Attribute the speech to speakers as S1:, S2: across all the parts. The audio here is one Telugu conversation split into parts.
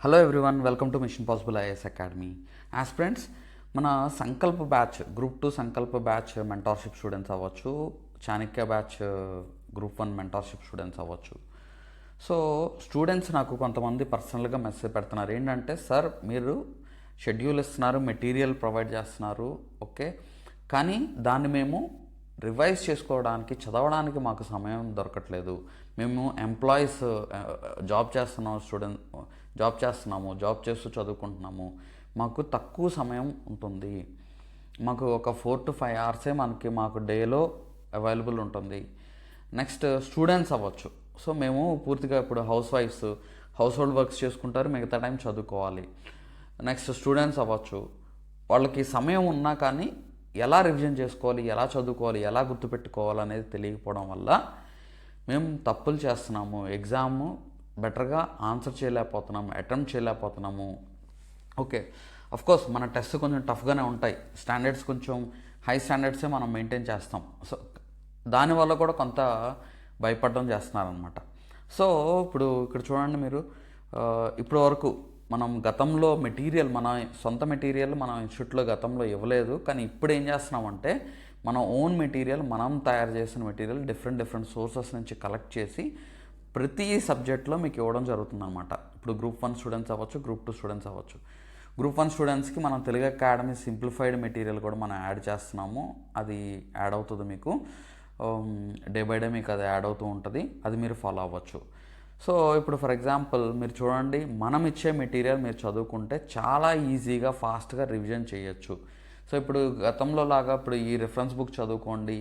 S1: Hello everyone, welcome to machine possible IAS academy. Aspirants, మన సంకల్ప బ్యాచ్, గ్రూప్ 2 సంకల్ప బ్యాచ్ మెంటార్షిప్ స్టూడెంట్స్ అవ్వచ్చు, Chanakya batch group 1 mentorship students అవ్వచ్చు. సో స్టూడెంట్స్ నాకు కొంతమంది పర్సనల్గా మెసేజ్ పెడుతున్నారు. ఏంటంటే, సార్ మీరు షెడ్యూల్ ఇస్తున్నారు, మెటీరియల్ ప్రొవైడ్ చేస్తున్నారు, ఓకే, కానీ దాన్ని మేము రివైజ్ చేసుకోవడానికి, చదవడానికి మాకు సమయం దొరకట్లేదు. మేము ఎంప్లాయీస్, జాబ్ చేస్తున్నాము, జాబ్ చేస్తూ చదువుకుంటున్నాము, మాకు తక్కువ సమయం ఉంటుంది. మాకు ఒక 4 to 5 అవర్సే మాకు డేలో అవైలబుల్ ఉంటుంది. నెక్స్ట్ స్టూడెంట్స్ అవ్వచ్చు. సో మేము పూర్తిగా ఇప్పుడు హౌస్ హోల్డ్ వర్క్స్ చేసుకుంటారు, మిగతా టైం చదువుకోవాలి. నెక్స్ట్ స్టూడెంట్స్ అవ్వచ్చు. వాళ్ళకి సమయం ఉన్నా కానీ ఎలా రివిజన్ చేసుకోవాలి, ఎలా చదువుకోవాలి, ఎలా గుర్తుపెట్టుకోవాలి అనేది తెలియకపోవడం వల్ల మేము తప్పులు చేస్తున్నాము. ఎగ్జామ్ బెటర్గా ఆన్సర్ చేయలేకపోతున్నాము, అటెంప్ట్ చేయలేకపోతున్నాము. ఓకే, అఫ్కోర్స్ మన టెస్ట్ కొంచెం టఫ్గానే ఉంటాయి, స్టాండర్డ్స్ కొంచెం హై స్టాండర్డ్సే మనం మెయింటైన్ చేస్తాం. సో దానివల్ల కూడా కొంత భయపడడం చేస్తున్నారనమాట. సో ఇప్పుడు ఇక్కడ చూడండి మీరు, ఇప్పటి వరకు మనం గతంలో మన సొంత మెటీరియల్ మనం ఇన్స్టిట్యూట్లో గతంలో ఇవ్వలేదు. కానీ ఇప్పుడు ఏం చేస్తున్నామంటే, మన ఓన్ మెటీరియల్, మనం తయారు చేసిన మెటీరియల్ డిఫరెంట్ సోర్సెస్ నుంచి కలెక్ట్ చేసి ప్రతి సబ్జెక్ట్లో మీకు ఇవ్వడం జరుగుతుందన్నమాట. ఇప్పుడు గ్రూప్ 1 స్టూడెంట్స్ అవ్వచ్చు, గ్రూప్ 2 స్టూడెంట్స్ అవ్వచ్చు. గ్రూప్ 1 స్టూడెంట్స్కి మనం తెలుగు అకాడమీ సింప్లిఫైడ్ మెటీరియల్ కూడా మనం యాడ్ చేస్తున్నాము. అది యాడ్ అవుతుంది మీకు, డే బై డే మీకు అది యాడ్ అవుతూ ఉంటుంది. అది మీరు ఫాలో అవ్వచ్చు. సో ఇప్పుడు ఫర్ ఎగ్జాంపుల్ మీరు చూడండి, మనం ఇచ్చే మెటీరియల్ మీరు చదువుకుంటే చాలా ఈజీగా ఫాస్ట్గా రివిజన్ చేయొచ్చు. సో ఇప్పుడు గతంలో లాగా ఇప్పుడు ఈ రిఫరెన్స్ బుక్ చదువుకోండి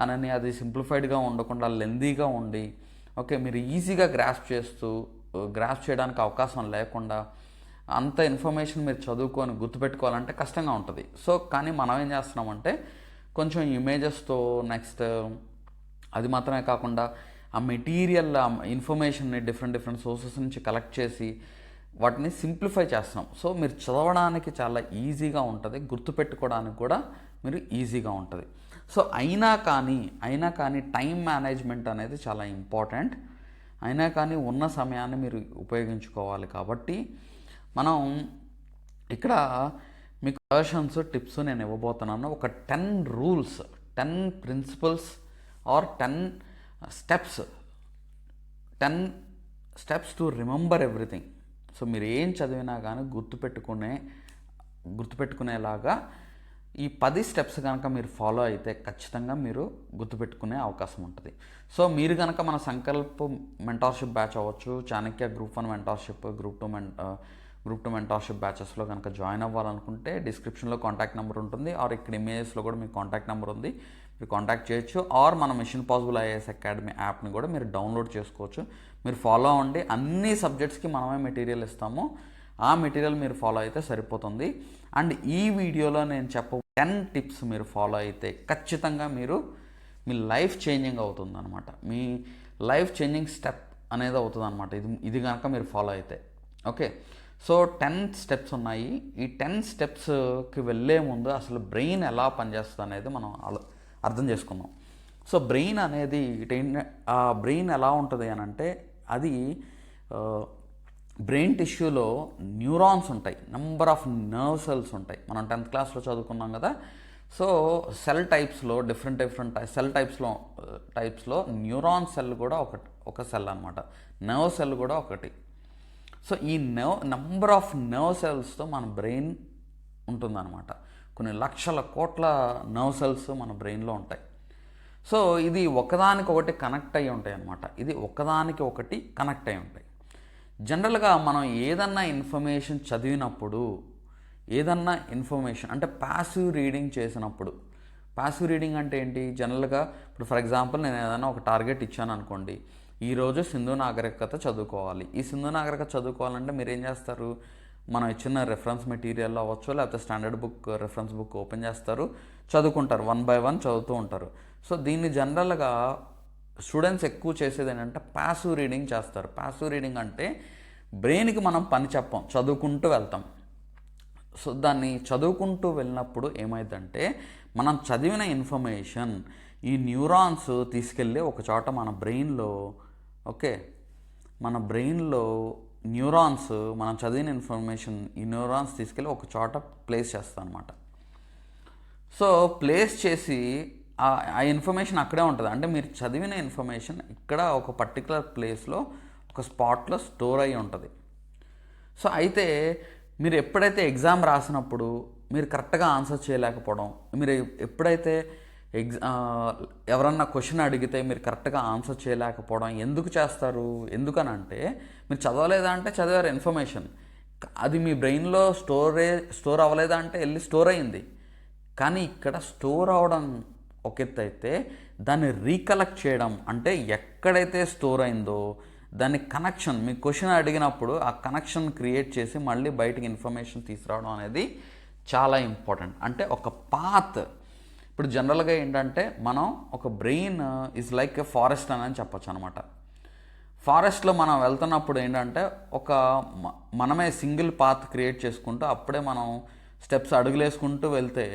S1: అని అది సింప్లిఫైడ్గా ఉండకుండా లెందీగా ఉండి, ఓకే, మీరు ఈజీగా గ్రాస్ప్ చేయడానికి అవకాశం లేకుండా అంత ఇన్ఫర్మేషన్ మీరు చదువుకొని గుర్తుపెట్టుకోవాలంటే కష్టంగా ఉంటుంది. సో కానీ మనం ఏం చేస్తున్నామంటే, కొంచెం ఇమేజెస్తో, నెక్స్ట్ అది మాత్రమే కాకుండా ఆ మెటీరియల్, ఇన్ఫర్మేషన్ని డిఫరెంట్ సోర్సెస్ నుంచి కలెక్ట్ చేసి వాటిని సింప్లిఫై చేస్తున్నాం. సో మీరు చదవడానికి చాలా ఈజీగా ఉంటుంది, గుర్తుపెట్టుకోవడానికి కూడా మీరు ఈజీగా ఉంటుంది. సో అయినా కానీ టైం మేనేజ్మెంట్ అనేది చాలా ఇంపార్టెంట్. అయినా కానీ ఉన్న సమయాన్ని మీరు ఉపయోగించుకోవాలి. కాబట్టి మనం ఇక్కడ మీకు సజెషన్స్, టిప్స్ నేను ఇవ్వబోతున్నాను. ఒక 10 rules, 10 principles or 10 steps to remember everything. So మీరు ఏం చదివినా కానీ గుర్తుపెట్టుకునేలాగా ఈ 10 స్టెప్స్ కనుక మీరు ఫాలో అయితే ఖచ్చితంగా మీరు గుర్తుపెట్టుకునే అవకాశం ఉంటుంది. సో మీరు కనుక మన సంకల్ప్ మెంటార్షిప్ బ్యాచ్ అవ్వచ్చు, Chanakya group 1 mentorship, group 2 mentorship బ్యాచెస్లో కనుక జాయిన్ అవ్వాలనుకుంటే డిస్క్రిప్షన్లో కాంటాక్ట్ నెంబర్ ఉంటుంది, ఆర్ ఇక్కడ ఇమేజెస్లో కూడా మీకు కాంటాక్ట్ నెంబర్ ఉంది, మీరు కాంటాక్ట్ చేయొచ్చు. ఆర్ మన మిషన్ పాసిబుల్ ఐఏఎస్ అకాడమీ యాప్ని కూడా మీరు డౌన్లోడ్ చేసుకోవచ్చు. మీరు ఫాలో అవ్వండి. అన్ని సబ్జెక్ట్స్కి మనమే మెటీరియల్ ఇస్తాము, ఆ మెటీరియల్ మీరు ఫాలో అయితే సరిపోతుంది. అండ్ ఈ వీడియోలో నేను 10 టిప్స్ మీరు ఫాలో అయితే ఖచ్చితంగా మీ లైఫ్ చేంజింగ్ అవుతుంది అనమాట. మీ లైఫ్ చేంజింగ్ స్టెప్ అనేది అవుతుంది అనమాట ఇది కనుక మీరు ఫాలో అయితే. ఓకే, సో 10 స్టెప్స్ ఉన్నాయి. ఈ 10 స్టెప్స్కి వెళ్ళే ముందు అసలు బ్రెయిన్ ఎలా పనిచేస్తుంది అనేది మనం అర్థం చేసుకుందాం. సో బ్రెయిన్ అనేది ఆ బ్రెయిన్ ఎలా ఉంటుంది అని అంటే, అది బ్రెయిన్ టిష్యూలో న్యూరాన్స్ ఉంటాయి, నెంబర్ ఆఫ్ నర్వ్ సెల్స్ ఉంటాయి. మనం 10th క్లాస్లో చదువుకున్నాం కదా. సో సెల్ టైప్స్లో డిఫరెంట్ సెల్ టైప్స్లో న్యూరాన్ సెల్ కూడా ఒక సెల్ అనమాట, నర్వ్ సెల్ కూడా ఒకటి. సో ఈ నెంబర్ ఆఫ్ నర్వ్ సెల్స్తో మన బ్రెయిన్ ఉంటుందన్నమాట. కొన్ని లక్షల కోట్ల నర్వ్ సెల్స్ మన బ్రెయిన్లో ఉంటాయి. సో ఇది ఒకదానికొకటి కనెక్ట్ అయ్యి ఉంటాయి అన్నమాట. కనెక్ట్ అయ్యి ఉంటాయి. జనరల్గా మనం ఏదన్నా ఇన్ఫర్మేషన్ చదివినప్పుడు, ఏదన్నా ఇన్ఫర్మేషన్ అంటే ప్యాసివ్ రీడింగ్ చేసినప్పుడు, ప్యాసివ్ రీడింగ్ అంటే ఏంటి? జనరల్గా ఇప్పుడు ఫర్ ఎగ్జాంపుల్ నేను ఏదైనా ఒక టార్గెట్ ఇచ్చాను అనుకోండి, ఈరోజు సింధు నాగరికత చదువుకోవాలి. ఈ సింధు నాగరికత చదువుకోవాలంటే మీరు ఏం చేస్తారు? మనం ఇచ్చిన రెఫరెన్స్ మెటీరియల్ అవ్వచ్చు, లేకపోతే standard book, reference book open చేస్తారు, చదువుకుంటారు, 1 by 1 చదువుతూ ఉంటారు. సో దీన్ని జనరల్గా స్టూడెంట్స్ ఎక్కువ చేసేది ఏంటంటే ప్యాసివ్ రీడింగ్ చేస్తారు. ప్యాసివ్ రీడింగ్ అంటే బ్రెయిన్కి మనం పని చెప్పం, చదువుకుంటూ వెళ్తాం. సో దాన్ని చదువుకుంటూ వెళ్ళినప్పుడు ఏమైందంటే, మనం చదివిన ఇన్ఫర్మేషన్ ఈ న్యూరాన్స్ తీసుకెళ్ళి ఒక చోట మన బ్రెయిన్లో న్యూరాన్స్, మనం చదివిన ఇన్ఫర్మేషన్ ఈ న్యూరాన్స్ తీసుకెళ్ళి ఒక చోట ప్లేస్ చేస్తాం అనమాట. సో ప్లేస్ చేసి ఆ ఇన్ఫర్మేషన్ అక్కడే ఉంటుంది. అంటే మీరు చదివిన ఇన్ఫర్మేషన్ ఇక్కడ ఒక పర్టికులర్ ప్లేస్లో ఒక స్పాట్లో స్టోర్ అయ్యి ఉంటుంది. సో అయితే మీరు ఎప్పుడైతే ఎగ్జామ్ రాసినప్పుడు మీరు కరెక్ట్గా ఆన్సర్ చేయలేకపోవడం, మీరు ఎప్పుడైతే ఎవరన్నా క్వశ్చన్ అడిగితే మీరు కరెక్ట్గా ఆన్సర్ చేయలేకపోవడం ఎందుకు చేస్తారు? ఎందుకనంటే మీరు చదవలేదా అంటే చదివారు ఇన్ఫర్మేషన్, అది మీ బ్రెయిన్లో స్టోర్ అవ్వలేదా అంటే వెళ్ళి స్టోర్ అయింది. కానీ ఇక్కడ స్టోర్ అవ్వడం ఒక ఎత్తు అయితే దాన్ని రీకలెక్ట్ చేయడం, అంటే ఎక్కడైతే స్టోర్ అయిందో దాని కనెక్షన్, మీ క్వశ్చన్ అడిగినప్పుడు ఆ కనెక్షన్ క్రియేట్ చేసి మళ్ళీ బయటికి ఇన్ఫర్మేషన్ తీసుకురావడం అనేది చాలా ఇంపార్టెంట్. అంటే ఒక పాత్. ఇప్పుడు జనరల్గా ఏంటంటే మనం ఒక brain is like a forest అని చెప్పొచ్చు అనమాట. ఫారెస్ట్లో మనం వెళ్తున్నప్పుడు ఏంటంటే మనమే సింగిల్ పాత్ క్రియేట్ చేసుకుంటూ అప్పుడే మనం స్టెప్స్ అడుగులేసుకుంటూ వెళ్తే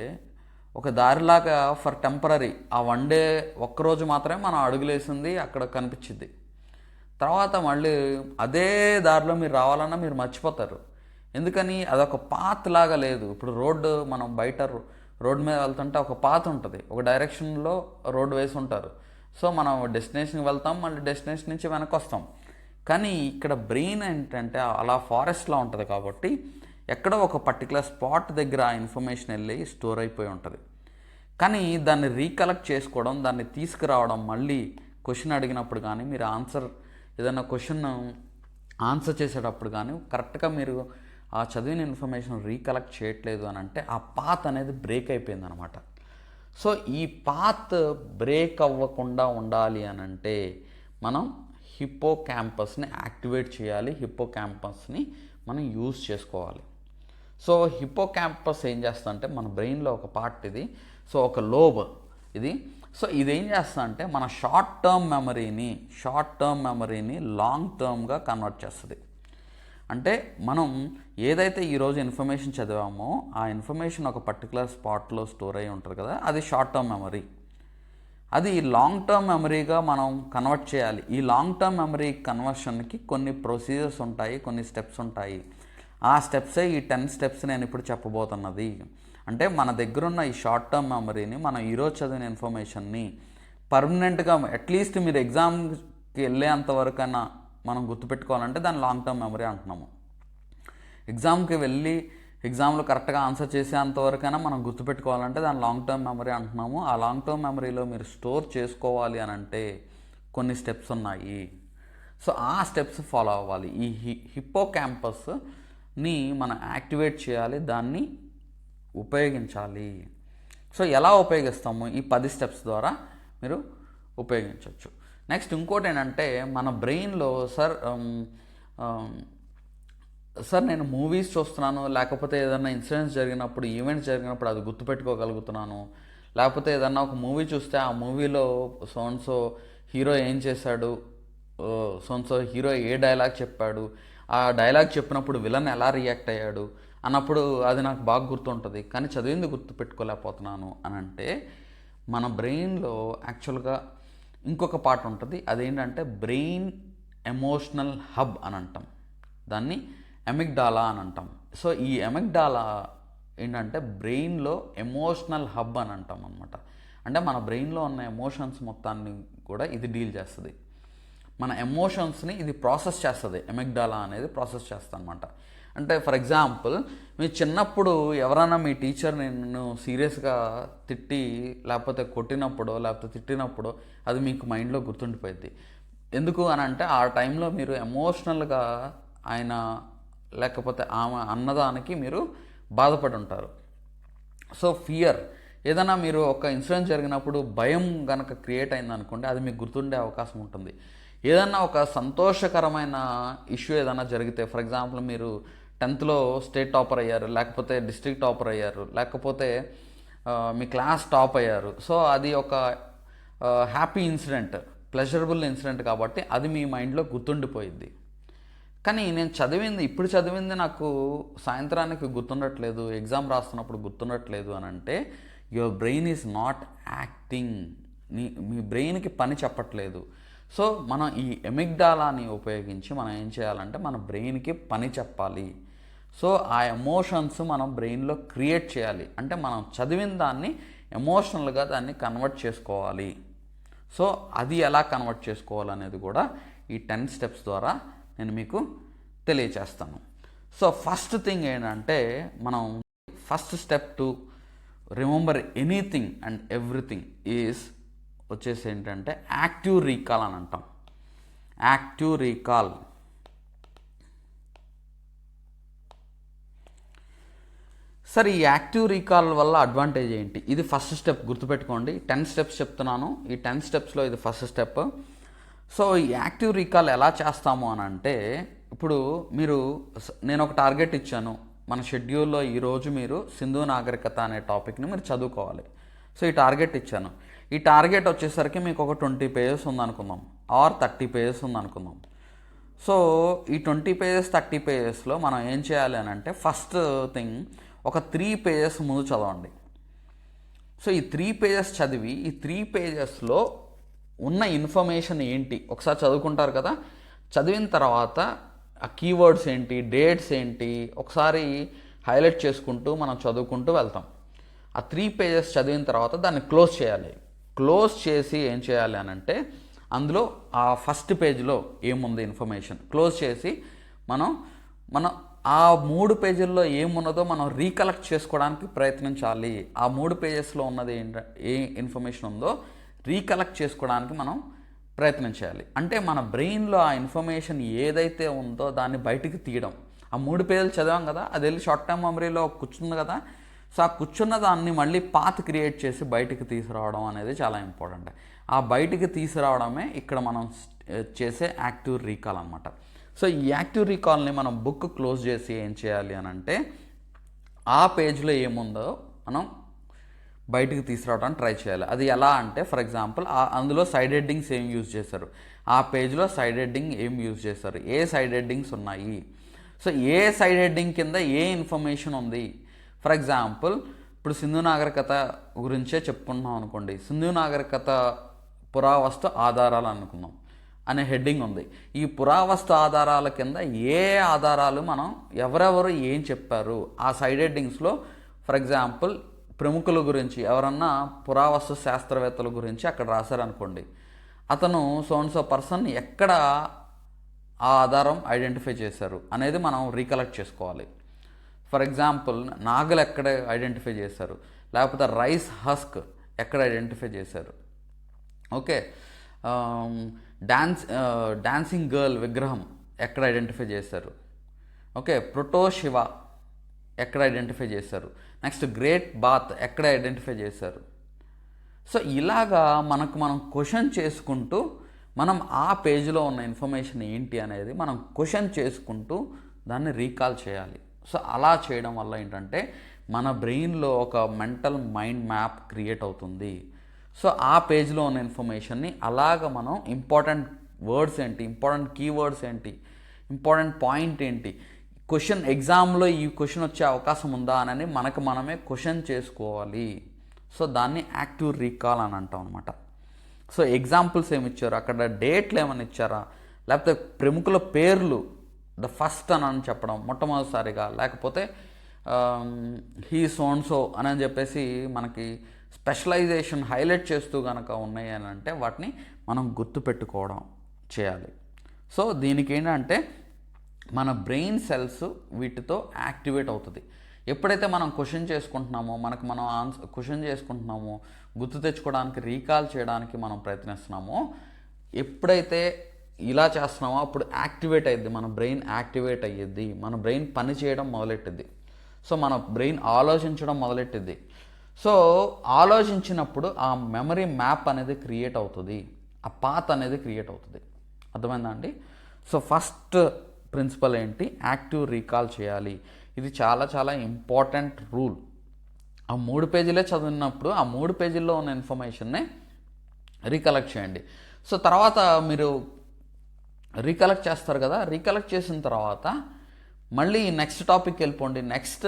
S1: ఒక దారిలాగా ఫర్ టెంపరీ ఆ వన్ డే ఒక్కరోజు మాత్రమే మనం అడుగులేసింది అక్కడ కనిపించింది. తర్వాత మళ్ళీ అదే దారిలో మీరు రావాలన్నా మీరు మర్చిపోతారు. ఎందుకని? అదొక పాత్ లాగా లేదు. ఇప్పుడు మనం బయట రోడ్ మీద వెళ్తుంటే ఒక పాత్ ఉంటుంది, ఒక డైరెక్షన్లో రోడ్డు వేసి ఉంటారు. సో మనం డెస్టినేషన్కి వెళ్తాం, మళ్ళీ డెస్టినేషన్ నుంచి వెనక్కి వస్తాం. కానీ ఇక్కడ బ్రెయిన్ ఏంటంటే అలా ఫారెస్ట్లో ఉంటుంది కాబట్టి ఎక్కడో ఒక పర్టికులర్ స్పాట్ దగ్గర ఆ ఇన్ఫర్మేషన్ వెళ్ళి స్టోర్ అయిపోయి ఉంటుంది. కానీ దాన్ని రీకలెక్ట్ చేసుకోవడం, దాన్ని తీసుకురావడం, మళ్ళీ క్వశ్చన్ అడిగినప్పుడు కానీ మీరు ఏదైనా క్వశ్చన్ ఆన్సర్ చేసేటప్పుడు కానీ కరెక్ట్గా మీరు ఆ చదివిన ఇన్ఫర్మేషన్ రీకలెక్ట్ చేయట్లేదు అని అంటే ఆ పాత్ అనేది బ్రేక్ అయిపోయింది అనమాట. సో ఈ పాత్ బ్రేక్ అవ్వకుండా ఉండాలి అని అంటే మనం హిప్పో క్యాంపస్ని యాక్టివేట్ చేయాలి, హిప్పో క్యాంపస్ని మనం యూజ్ చేసుకోవాలి. సో హిప్పో క్యాంపస్ ఏం చేస్తా అంటే మన బ్రెయిన్లో ఒక పార్ట్ ఇది. సో ఒక లోబ్ ఇది. సో ఇదేం చేస్తా అంటే మన షార్ట్ టర్మ్ మెమరీని లాంగ్ టర్మ్గా కన్వర్ట్ చేస్తుంది. అంటే మనం ఏదైతే ఈరోజు ఇన్ఫర్మేషన్ చదివామో ఆ ఇన్ఫర్మేషన్ ఒక పర్టికులర్ స్పాట్లో స్టోర్ అయ్యి ఉంటుంది కదా, అది షార్ట్ టర్మ్ మెమరీ. అది లాంగ్ టర్మ్ మెమరీగా మనం కన్వర్ట్ చేయాలి. ఈ లాంగ్ టర్మ్ మెమరీ కన్వర్షన్కి కొన్ని ప్రొసీజర్స్ ఉంటాయి, కొన్ని స్టెప్స్ ఉంటాయి. ఆ స్టెప్సే ఈ 10 స్టెప్స్ నేను ఇప్పుడు చెప్పబోతున్నది. అంటే మన దగ్గరున్న ఈ షార్ట్ టర్మ్ మెమరీని, మనం ఈరోజు చదివిన ఇన్ఫర్మేషన్ని పర్మనెంట్గా అట్లీస్ట్ మీరు ఎగ్జామ్కి వెళ్ళేంతవరకైనా మనం గుర్తుపెట్టుకోవాలంటే దాన్ని లాంగ్ టర్మ్ మెమరీ అంటున్నాము. ఎగ్జామ్కి వెళ్ళి ఎగ్జామ్లో కరెక్ట్గా ఆన్సర్ చేసేంతవరకైనా మనం గుర్తుపెట్టుకోవాలంటే దాన్ని లాంగ్ టర్మ్ మెమరీ అంటున్నాము. ఆ లాంగ్ టర్మ్ మెమరీలో మీరు స్టోర్ చేసుకోవాలి అని అంటే కొన్ని స్టెప్స్ ఉన్నాయి. సో ఆ స్టెప్స్ ఫాలో అవ్వాలి. ఈ హిప్పో క్యాంపస్ని మనం యాక్టివేట్ చేయాలి, దాన్ని ఉపయోగించాలి. సో ఎలా ఉపయోగిస్తాము? ఈ 10 స్టెప్స్ ద్వారా మీరు ఉపయోగించవచ్చు. నెక్స్ట్ ఇంకోటి ఏంటంటే మన బ్రెయిన్లో సార్ నేను మూవీస్ చూస్తున్నాను, లేకపోతే ఏదైనా ఇన్సిడెంట్స్ జరిగినప్పుడు, ఈవెంట్స్ జరిగినప్పుడు అది గుర్తుపెట్టుకోగలుగుతున్నాను. లేకపోతే ఏదన్నా ఒక మూవీ చూస్తే ఆ మూవీలో సోన్సో హీరో ఏం చేశాడు, సోన్సో హీరో ఏ డైలాగ్ చెప్పాడు, ఆ డైలాగ్ చెప్పినప్పుడు విలన్ ఎలా రియాక్ట్ అయ్యాడు అన్నప్పుడు అది నాకు బాగా గుర్తుంటుంది. కానీ చదివింది గుర్తుపెట్టుకోలేకపోతున్నాను అని అంటే మన బ్రెయిన్లో యాక్చువల్గా ఇంకొక పార్ట్ ఉంటుంది. అదేంటంటే బ్రెయిన్ ఎమోషనల్ హబ్ అని అంటాం, దాన్ని ఎమిగ్డాలా అని అంటాం. సో ఈ ఎమిగ్డాలా ఏంటంటే బ్రెయిన్లో ఎమోషనల్ హబ్ అని అంటాం అనమాట. అంటే మన బ్రెయిన్లో ఉన్న ఎమోషన్స్ మొత్తాన్ని కూడా ఇది డీల్ చేస్తుంది. మన ఎమోషన్స్ని ఇది ప్రాసెస్ చేస్తుంది. ఎమిగ్డాలా అనేది ప్రాసెస్ చేస్తుంది అనమాట. అంటే ఫర్ ఎగ్జాంపుల్ మీ చిన్నప్పుడు ఎవరైనా మీ టీచర్ నిన్ను సీరియస్గా తిట్టి లేకపోతే కొట్టినప్పుడు లేకపోతే తిట్టినప్పుడు అది మీకు మైండ్లో గుర్తుండిపోయింది. ఎందుకు అని అంటే ఆ టైంలో మీరు ఎమోషనల్గా ఆయన లేకపోతే ఆమె అన్నదానికి మీరు బాధపడి ఉంటారు. సో ఫియర్, ఏదైనా మీరు ఒక ఇన్సిడెంట్ జరిగినప్పుడు భయం కనుక క్రియేట్ అయిందనుకోండి, అది మీకు గుర్తుండే అవకాశం ఉంటుంది. ఏదన్నా ఒక సంతోషకరమైన ఇష్యూ ఏదైనా జరిగితే, ఫర్ ఎగ్జాంపుల్ మీరు 10th స్టేట్ టాపర్ అయ్యారు, లేకపోతే డిస్ట్రిక్ట్ టాపర్ అయ్యారు, లేకపోతే మీ క్లాస్ టాప్ అయ్యారు. సో అది ఒక హ్యాపీ ఇన్సిడెంట్, ప్లెజరబుల్ ఇన్సిడెంట్ కాబట్టి అది మీ మైండ్లో గుర్తుండిపోయింది. కానీ నేను ఇప్పుడు చదివింది నాకు సాయంత్రానికి గుర్తుండట్లేదు, ఎగ్జామ్ రాస్తున్నప్పుడు గుర్తుండట్లేదు అని అంటే your brain is not acting. మీ బ్రెయిన్కి పని చెప్పట్లేదు. సో మనం ఈ ఎమిగ్డాలాని ఉపయోగించి మనం ఏం చేయాలంటే మన బ్రెయిన్కి పని చెప్పాలి. సో ఆ ఎమోషన్స్ మనం బ్రెయిన్లో క్రియేట్ చేయాలి. అంటే మనం చదివిన దాన్ని ఎమోషనల్గా దాన్ని కన్వర్ట్ చేసుకోవాలి. సో అది ఎలా కన్వర్ట్ చేసుకోవాలనేది కూడా ఈ 10 స్టెప్స్ ద్వారా నేను మీకు తెలియచేస్తాను. సో ఫస్ట్ థింగ్ ఏంటంటే మనం first step to remember anything and everything is వచ్చేసి ఏంటంటే యాక్టివ్ రీకాల్ అని అంటాం. Active recall. సరే, ఈ యాక్టివ్ రీకాల్ వల్ల అడ్వాంటేజ్ ఏంటి? ఇది ఫస్ట్ స్టెప్, గుర్తుపెట్టుకోండి. 10 స్టెప్స్ చెప్తున్నాను. ఈ 10 స్టెప్స్లో ఇది ఫస్ట్ స్టెప్. సో ఈ యాక్టివ్ రీకాల్ ఎలా చేస్తాము అని అంటే, ఇప్పుడు నేను ఒక టార్గెట్ ఇచ్చాను. మన షెడ్యూల్లో ఈరోజు మీరు సింధు నాగరికత అనే టాపిక్ని మీరు చదువుకోవాలి. సో ఈ టార్గెట్ ఇచ్చాను. ఈ టార్గెట్ వచ్చేసరికి మీకు ఒక 20 పేజెస్ ఉందనుకుందాం, ఆర్ 30 పేజెస్ ఉందనుకుందాం. సో ఈ 20 పేజెస్ 30 పేజెస్లో మనం ఏం చేయాలి అని అంటే, ఫస్ట్ థింగ్ ఒక 3 పేజెస్ ముందు చదవండి. సో ఈ 3 పేజెస్ చదివి ఈ 3 పేజెస్లో ఉన్న ఇన్ఫర్మేషన్ ఏంటి ఒకసారి చదువుకుంటారు కదా. చదివిన తర్వాత ఆ కీవర్డ్స్ ఏంటి, డేట్స్ ఏంటి ఒకసారి హైలైట్ చేసుకుంటూ మనం చదువుకుంటూ వెళ్తాం. ఆ 3 పేజెస్ చదివిన తర్వాత దాన్ని క్లోజ్ చేయాలి. క్లోజ్ చేసి ఏం చేయాలి అని అంటే, అందులో ఆ ఫస్ట్ పేజ్లో ఏముంది ఇన్ఫర్మేషన్ క్లోజ్ చేసి మనం ఆ 3 పేజీల్లో ఏమున్నదో మనం రీకలెక్ట్ చేసుకోవడానికి ప్రయత్నించాలి. ఆ 3 పేజెస్లో ఉన్నది ఏ ఇన్ఫర్మేషన్ ఉందో రీకలెక్ట్ చేసుకోవడానికి మనం ప్రయత్నించాలి. అంటే మన బ్రెయిన్లో ఆ ఇన్ఫర్మేషన్ ఏదైతే ఉందో దాన్ని బయటికి తీయడం. ఆ 3 పేజీలు చదివాం కదా, అది వెళ్ళి షార్ట్ టర్మ్ మెమరీలో కూర్చుంది కదా. సో ఆ కూర్చున్న దాన్ని మళ్ళీ పాత్ క్రియేట్ చేసి బయటికి తీసుకురావడం అనేది చాలా ఇంపార్టెంట్. ఆ బయటికి తీసుకురావడమే ఇక్కడ మనం చేసే యాక్టివ్ రీకాల్ అనమాట. సో ఈ యాక్టివ్ రీకాల్ని మనం బుక్ క్లోజ్ చేసి ఏం చేయాలి అని అంటే, ఆ పేజ్లో ఏముందో మనం బయటికి తీసుకురావడానికి ట్రై చేయాలి. అది ఎలా అంటే, ఫర్ ఎగ్జాంపుల్ అందులో సైడ్ హెడ్డింగ్స్ ఏం యూజ్ చేశారు, ఆ పేజ్లో సైడ్ హెడ్డింగ్ ఏం యూజ్ చేశారు, ఏ సైడ్ హెడ్డింగ్స్ ఉన్నాయి, సో ఏ సైడ్ హెడ్డింగ్ కింద ఏ ఇన్ఫర్మేషన్ ఉంది. ఫర్ ఎగ్జాంపుల్ ఇప్పుడు సింధు నాగరికత గురించే చెప్పుకుంటున్నాం అనుకోండి. సింధు నాగరికత పురావస్తు ఆధారాలు అనుకుందాం అనే హెడ్డింగ్ ఉంది. ఈ పురావస్తు ఆధారాల కింద ఏ ఆధారాలు మనం ఎవరెవరు ఏం చెప్పారు ఆ సైడ్ హెడ్డింగ్స్లో, ఫర్ ఎగ్జాంపుల్ ప్రముఖుల గురించి ఎవరన్నా పురావస్తు శాస్త్రవేత్తల గురించి అక్కడ రాశారనుకోండి, అతను సో పర్సన్ ఎక్కడ ఆ ఆధారం ఐడెంటిఫై చేశారు అనేది మనం రీకలెక్ట్ చేసుకోవాలి. ఫర్ ఎగ్జాంపుల్ నాగలు ఎక్కడ ఐడెంటిఫై చేశారు, లేకపోతే రైస్ హస్క్ ఎక్కడ ఐడెంటిఫై చేశారు, ఓకే, డాన్సింగ్ గర్ల్ విగ్రహం ఎక్కడ ఐడెంటిఫై చేశారు, ఓకే, ప్రోటో శివ ఎక్కడ ఐడెంటిఫై చేశారు, నెక్స్ట్ గ్రేట్ బాత్ ఎక్కడ ఐడెంటిఫై చేశారు. సో ఇలాగా మనం క్వశ్చన్ చేసుకుంటూ మనం ఆ పేజ్లో ఉన్న ఇన్ఫర్మేషన్ ఏంటి అనేది మనం క్వశ్చన్ చేసుకుంటూ దాన్ని రీకాల్ చేయాలి. సో అలా చేయడం వల్ల ఏంటంటే మన బ్రెయిన్లో ఒక మెంటల్ మైండ్ మ్యాప్ క్రియేట్ అవుతుంది. సో ఆ పేజ్లో ఉన్న ఇన్ఫర్మేషన్ని అలాగ మనం ఇంపార్టెంట్ వర్డ్స్ ఏంటి, ఇంపార్టెంట్ కీవర్డ్స్ ఏంటి, ఇంపార్టెంట్ పాయింట్ ఏంటి, క్వశ్చన్ ఎగ్జామ్లో ఈ క్వశ్చన్ వచ్చే అవకాశం ఉందా అని మనమే క్వశ్చన్ చేసుకోవాలి. సో దాన్ని యాక్టివ్ రీకాల్ అని అంటాం అనమాట. సో ఎగ్జాంపుల్స్ ఏమి ఇచ్చారు, అక్కడ డేట్లు ఏమైనా ఇచ్చారా, లేకపోతే ప్రముఖుల పేర్లు ద ఫస్ట్ అని చెప్పడం మొట్టమొదటిసారిగా, లేకపోతే హీ సోన్సో అని చెప్పేసి మనకి స్పెషలైజేషన్ హైలైట్ చేస్తూ కనుక ఉన్నాయి అని అంటే వాటిని మనం గుర్తుపెట్టుకోవడం చేయాలి. సో దీనికి ఏంటంటే మన బ్రెయిన్ సెల్స్ వీటితో యాక్టివేట్ అవుతుంది. ఎప్పుడైతే మనం క్వశ్చన్ చేసుకుంటున్నామో, మనం క్వశ్చన్ చేసుకుంటున్నామో, గుర్తు తెచ్చుకోవడానికి రీకాల్ చేయడానికి మనం ప్రయత్నిస్తున్నామో, ఎప్పుడైతే ఇలా చేస్తున్నామో అప్పుడు యాక్టివేట్ అయ్యిద్ది, మన బ్రెయిన్ యాక్టివేట్ అయ్యిద్ది, మన బ్రెయిన్ పని చేయడం మొదలెట్టిద్ది. సో మన బ్రెయిన్ ఆలోచించడం మొదలెట్టిద్ది. సో ఆలోచించినప్పుడు ఆ మెమరీ మ్యాప్ అనేది క్రియేట్ అవుతుంది, ఆ పాత్ అనేది క్రియేట్ అవుతుంది. అర్థమైందా అండి? సో ఫస్ట్ ప్రిన్సిపల్ ఏంటి, యాక్టివ్ రీకాల్ చేయాలి. ఇది చాలా చాలా ఇంపార్టెంట్ రూల్. ఆ 3 పేజీలే చదివినప్పుడు ఆ 3 పేజీల్లో ఉన్న ఇన్ఫర్మేషన్నే రీకలెక్ట్ చేయండి. సో తర్వాత మీరు రీకలెక్ట్ చేస్తారు కదా, రీకలెక్ట్ చేసిన తర్వాత మళ్ళీ నెక్స్ట్ టాపిక్కి వెళ్ళిపోండి. నెక్స్ట్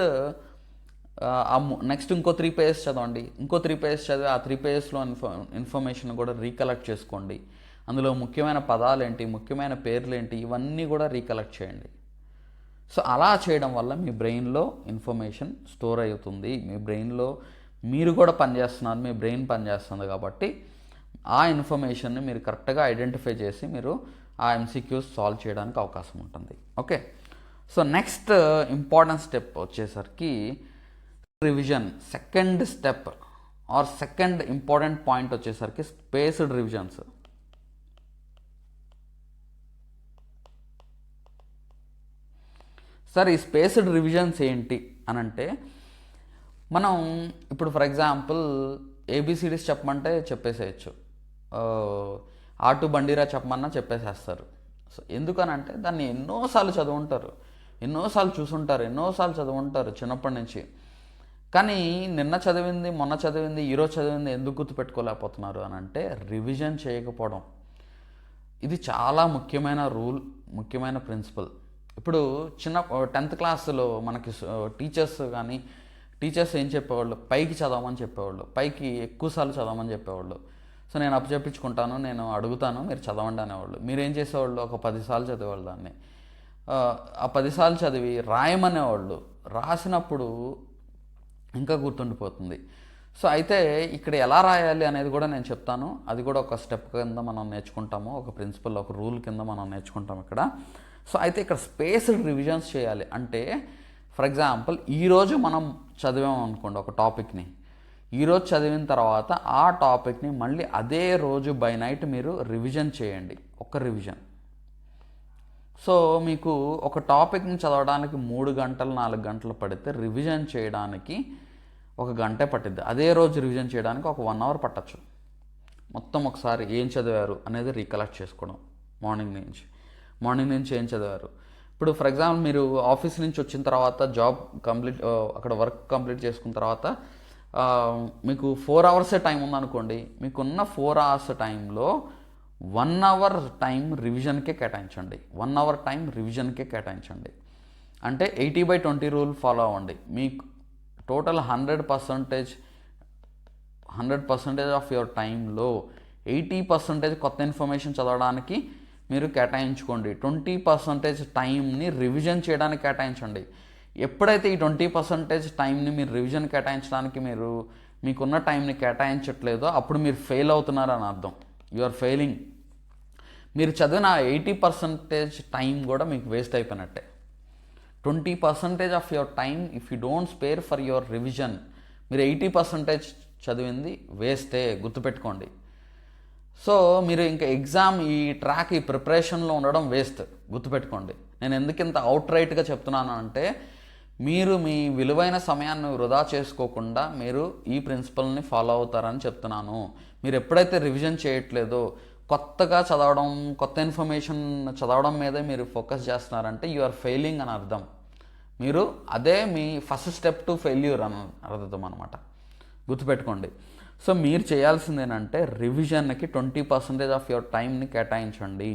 S1: ఇంకో 3 పేజెస్ చదవండి, ఇంకో 3 పేజెస్ చదివి ఆ 3 పేజెస్లో ఇన్ఫర్మేషన్ కూడా రీకలెక్ట్ చేసుకోండి. అందులో ముఖ్యమైన పదాలు ఏంటి, ముఖ్యమైన పేర్లు ఏంటి, ఇవన్నీ కూడా రీకలెక్ట్ చేయండి. సో అలా చేయడం వల్ల మీ బ్రెయిన్లో ఇన్ఫర్మేషన్ స్టోర్ అవుతుంది. మీ బ్రెయిన్లో మీరు కూడా పనిచేస్తున్నారు, మీ బ్రెయిన్ పనిచేస్తుంది కాబట్టి ఆ ఇన్ఫర్మేషన్ని మీరు కరెక్ట్గా ఐడెంటిఫై చేసి మీరు ఆ ఎంసీక్యూస్ సాల్వ్ చేయడానికి అవకాశం ఉంటుంది. Okay, so next important step వచ్చేసరికి revision. Second step or second important point వచ్చేసరికి స్పేస్డ్ రివిజన్స్. సార్ ఈ స్పేస్డ్ రివిజన్స్ ఏంటి అని అంటే, మనం ఇప్పుడు ఫర్ ఎగ్జాంపుల్ ఏబిసిడీస్ చెప్పమంటే చెప్పేసేయచ్చు, ఆటు బండిరా చెప్పమన్నా చెప్పేసేస్తారు. సో ఎందుకనంటే దాన్ని ఎన్నోసార్లు చదువుంటారు, ఎన్నోసార్లు చూసుంటారు, ఎన్నోసార్లు చదువుంటారు చిన్నప్పటి నుంచి. కానీ నిన్న చదివింది, మొన్న చదివింది, ఈరోజు చదివింది ఎందుకు గుర్తుపెట్టుకోలేకపోతున్నారు అని అంటే రివిజన్ చేయకపోవడం. ఇది చాలా ముఖ్యమైన రూల్, ముఖ్యమైన ప్రిన్సిపల్. ఇప్పుడు 10th క్లాస్లో మనకి టీచర్స్ ఏం చెప్పేవాళ్ళు, పైకి చదవమని చెప్పేవాళ్ళు, పైకి ఎక్కువసార్లు చదవమని చెప్పేవాళ్ళు. సో నేను చెప్పించుకుంటాను, నేను అడుగుతాను, మీరు చదవండి అనేవాళ్ళు. మీరేం చేసేవాళ్ళు, ఒక 10 సార్లు చదివేవాళ్ళు దాన్ని. ఆ 10 సార్లు చదివి రాయమనేవాళ్ళు. రాసినప్పుడు ఇంకా గుర్తుండిపోతుంది. సో అయితే ఇక్కడ ఎలా రాయాలి అనేది కూడా నేను చెప్తాను. అది కూడా ఒక స్టెప్ కింద మనం నేర్చుకుంటాము, ఒక ప్రిన్సిపల్, ఒక రూల్ కింద మనం నేర్చుకుంటాం ఇక్కడ. సో అయితే ఇక్కడ స్పేస్డ్ రివిజన్స్ చేయాలి అంటే, ఫర్ ఎగ్జాంపుల్ ఈరోజు మనం చదివాము అనుకోండి ఒక టాపిక్ని, ఈరోజు చదివిన తర్వాత ఆ టాపిక్ని మళ్ళీ అదే రోజు బై నైట్ మీరు రివిజన్ చేయండి, ఒక రివిజన్. సో మీకు ఒక టాపిక్ని చదవడానికి 3 గంటలు 4 గంటలు పడితే రివిజన్ చేయడానికి 1 గంటే పట్టిద్ది. అదే రోజు రివిజన్ చేయడానికి ఒక 1 అవర్ పట్టచ్చు. మొత్తం ఒకసారి ఏం చదివారు అనేది రీకలెక్ట్ చేసుకోవడం, మార్నింగ్ నుంచి ఏం చదివారు. ఇప్పుడు ఫర్ ఎగ్జాంపుల్ మీరు ఆఫీస్ నుంచి వచ్చిన తర్వాత అక్కడ వర్క్ కంప్లీట్ చేసుకున్న తర్వాత మీకు 4 అవర్సే టైం ఉందనుకోండి. మీకున్న 4 అవర్స్ టైంలో 1 అవర్ టైం రివిజన్కే కేటాయించండి. 1 అవర్ టైం రివిజన్కే కేటాయించండి. అంటే 80/20 రూల్ ఫాలో అవ్వండి. మీకు టోటల్ 100% ఆఫ్ యువర్ టైంలో 80% కొత్త ఇన్ఫర్మేషన్ చదవడానికి మీరు కేటాయించుకోండి. 20% టైంని రివిజన్ చేయడానికి కేటాయించండి. ఎప్పుడైతే ఈ 20% టైంని మీరు రివిజన్ కేటాయించడానికి మీకున్న టైంని కేటాయించట్లేదో అప్పుడు మీరు ఫెయిల్ అవుతున్నారని అర్థం. You are failing. మీరు చదివిన 80% టైం కూడా మీకు వేస్ట్ అయిపోయినట్టే. 20% of your time if you don't spare for your revision, మీరు 80% చదివింది వేస్టే, గుర్తుపెట్టుకోండి. సో మీరు ఇంకా ఈ ప్రిపరేషన్లో ఉండడం వేస్ట్, గుర్తుపెట్టుకోండి. నేను ఎందుకు ఇంత అవుట్రైట్గా చెప్తున్నాను అంటే, మీరు మీ విలువైన సమయాన్ని వృధా చేసుకోకుండా మీరు ఈ ప్రిన్సిపల్ని ఫాలో అవుతారని చెప్తున్నాను. మీరు ఎప్పుడైతే రివిజన్ చేయట్లేదో, కొత్తగా చదవడం, కొత్త ఇన్ఫర్మేషన్ చదవడం మీదే మీరు ఫోకస్ చేస్తున్నారంటే యు ఆర్ ఫెయిలింగ్ అని అర్థం. అదే మీ ఫస్ట్ స్టెప్ టు ఫెయిల్యూర్ అని అర్థం అనమాట, గుర్తుపెట్టుకోండి. సో మీరు చేయాల్సింది ఏంటంటే రివిజన్కి 20% ఆఫ్ యువర్ టైంని కేటాయించండి.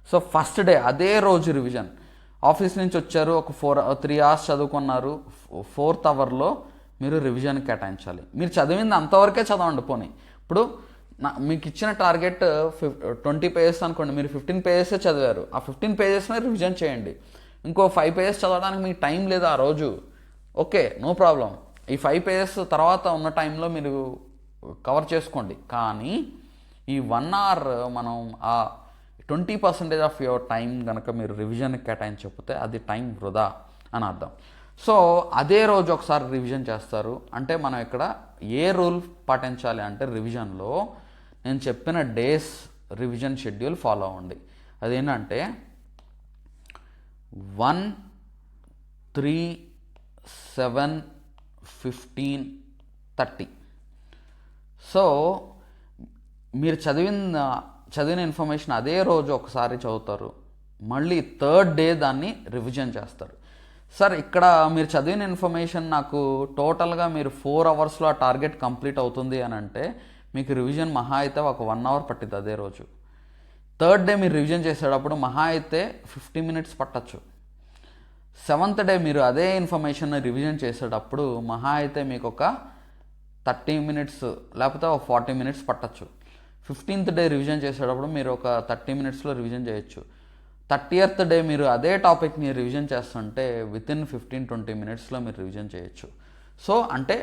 S1: సో ఫస్ట్ డే అదే రోజు రివిజన్. ఆఫీస్ నుంచి వచ్చారు, ఒక 3 అవర్స్ చదువుకున్నారు, 4th అవర్లో మీరు రివిజన్ కేటాయించాలి. మీరు చదివింది అంతవరకే చదవండి. పోనీ ఇప్పుడు మీకు ఇచ్చిన టార్గెట్ 20 పేజెస్ అనుకోండి, మీరు 15 పేజెసే చదివారు. ఆ 15 పేజెస్నే రివిజన్ చేయండి. ఇంకో 5 పేజెస్ చదవడానికి మీకు టైం లేదు ఆ రోజు, ఓకే, నో ప్రాబ్లం. ఈ 5 పేజెస్ తర్వాత ఉన్న టైంలో మీరు కవర్ చేసుకోండి. కానీ ఈ 1 అవర్ మనం ఆ 20% ఆఫ్ యువర్ టైం కనుక మీరు రివిజన్కి కేటాయించకపోతే అది టైం వృధా అని అర్థం. సో అదే రోజు ఒకసారి రివిజన్ చేస్తారు. అంటే మనం ఇక్కడ ఏ రూల్ పాటించాలి అంటే, రివిజన్లో నేను చెప్పిన డేస్ రివిజన్ షెడ్యూల్ ఫాలో అవ్వండి. అదేంటంటే 1, 3, 7, 15, 30. సో మీరు చదివిన ఇన్ఫర్మేషన్ అదే రోజు ఒకసారి చదువుతారు, మళ్ళీ 3rd డే దాన్ని రివిజన్ చేస్తారు. సార్ ఇక్కడ మీరు చదివిన ఇన్ఫర్మేషన్ నాకు టోటల్గా మీరు 4 అవర్స్లో ఆ టార్గెట్ కంప్లీట్ అవుతుంది అని అంటే మీకు రివిజన్ మహా అయితే ఒక 1 అవర్ పట్టింది అదే రోజు. 3rd డే మీరు రివిజన్ చేసేటప్పుడు మహా అయితే 50 minutes పట్టచ్చు. 7th డే మీరు అదే ఇన్ఫర్మేషన్ రివిజన్ చేసేటప్పుడు మహా అయితే మీకు ఒక 30 minutes లేకపోతే ఒక 40 minutes పట్టచ్చు. 15th డే రివిజన్ చేసేటప్పుడు మీరు ఒక 30 minutesలో రివిజన్ చేయొచ్చు. 30th డే మీరు అదే టాపిక్ని రివిజన్ చేస్తుంటే వితిన్ 15-20 minutesలో మీరు రివిజన్ చేయొచ్చు. సో అంటే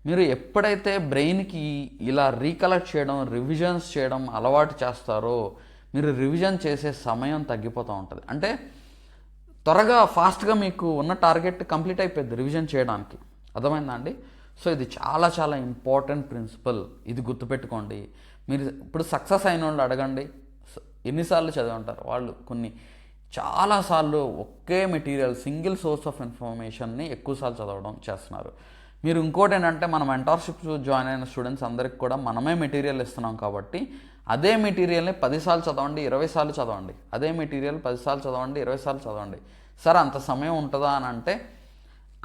S1: మీరు ఎప్పుడైతే బ్రెయిన్కి ఇలా రీకలెక్ట్ చేయడం, రివిజన్స్ చేయడం అలవాటు చేస్తారో మీరు రివిజన్ చేసే సమయం తగ్గిపోతూ ఉంటుంది. అంటే త్వరగా ఫాస్ట్గా మీకు ఉన్న టార్గెట్ కంప్లీట్ అయిపోయింది రివిజన్ చేయడానికి. అర్థమైందా అండి? సో ఇది చాలా చాలా ఇంపార్టెంట్ ప్రిన్సిపల్. ఇది గుర్తుపెట్టుకోండి. మీరు ఇప్పుడు సక్సెస్ అయిన వాళ్ళు అడగండి, ఎన్నిసార్లు చదివి ఉంటారు వాళ్ళు. చాలాసార్లు ఒకే మెటీరియల్, సింగిల్ సోర్స్ ఆఫ్ ఇన్ఫర్మేషన్ని ఎక్కువసార్లు చదవడం చేస్తున్నారు. మీరు ఇంకోటి ఏంటంటే మన మెంటార్షిప్ జాయిన్ అయిన స్టూడెంట్స్ అందరికి కూడా మనమే మెటీరియల్ ఇస్తున్నాం కాబట్టి అదే మెటీరియల్ని 10 సార్లు చదవండి, 20 సార్లు చదవండి. అదే మెటీరియల్ 10 సార్లు చదవండి, 20 సార్లు చదవండి. సార్ అంత సమయం ఉంటుందా అని అంటే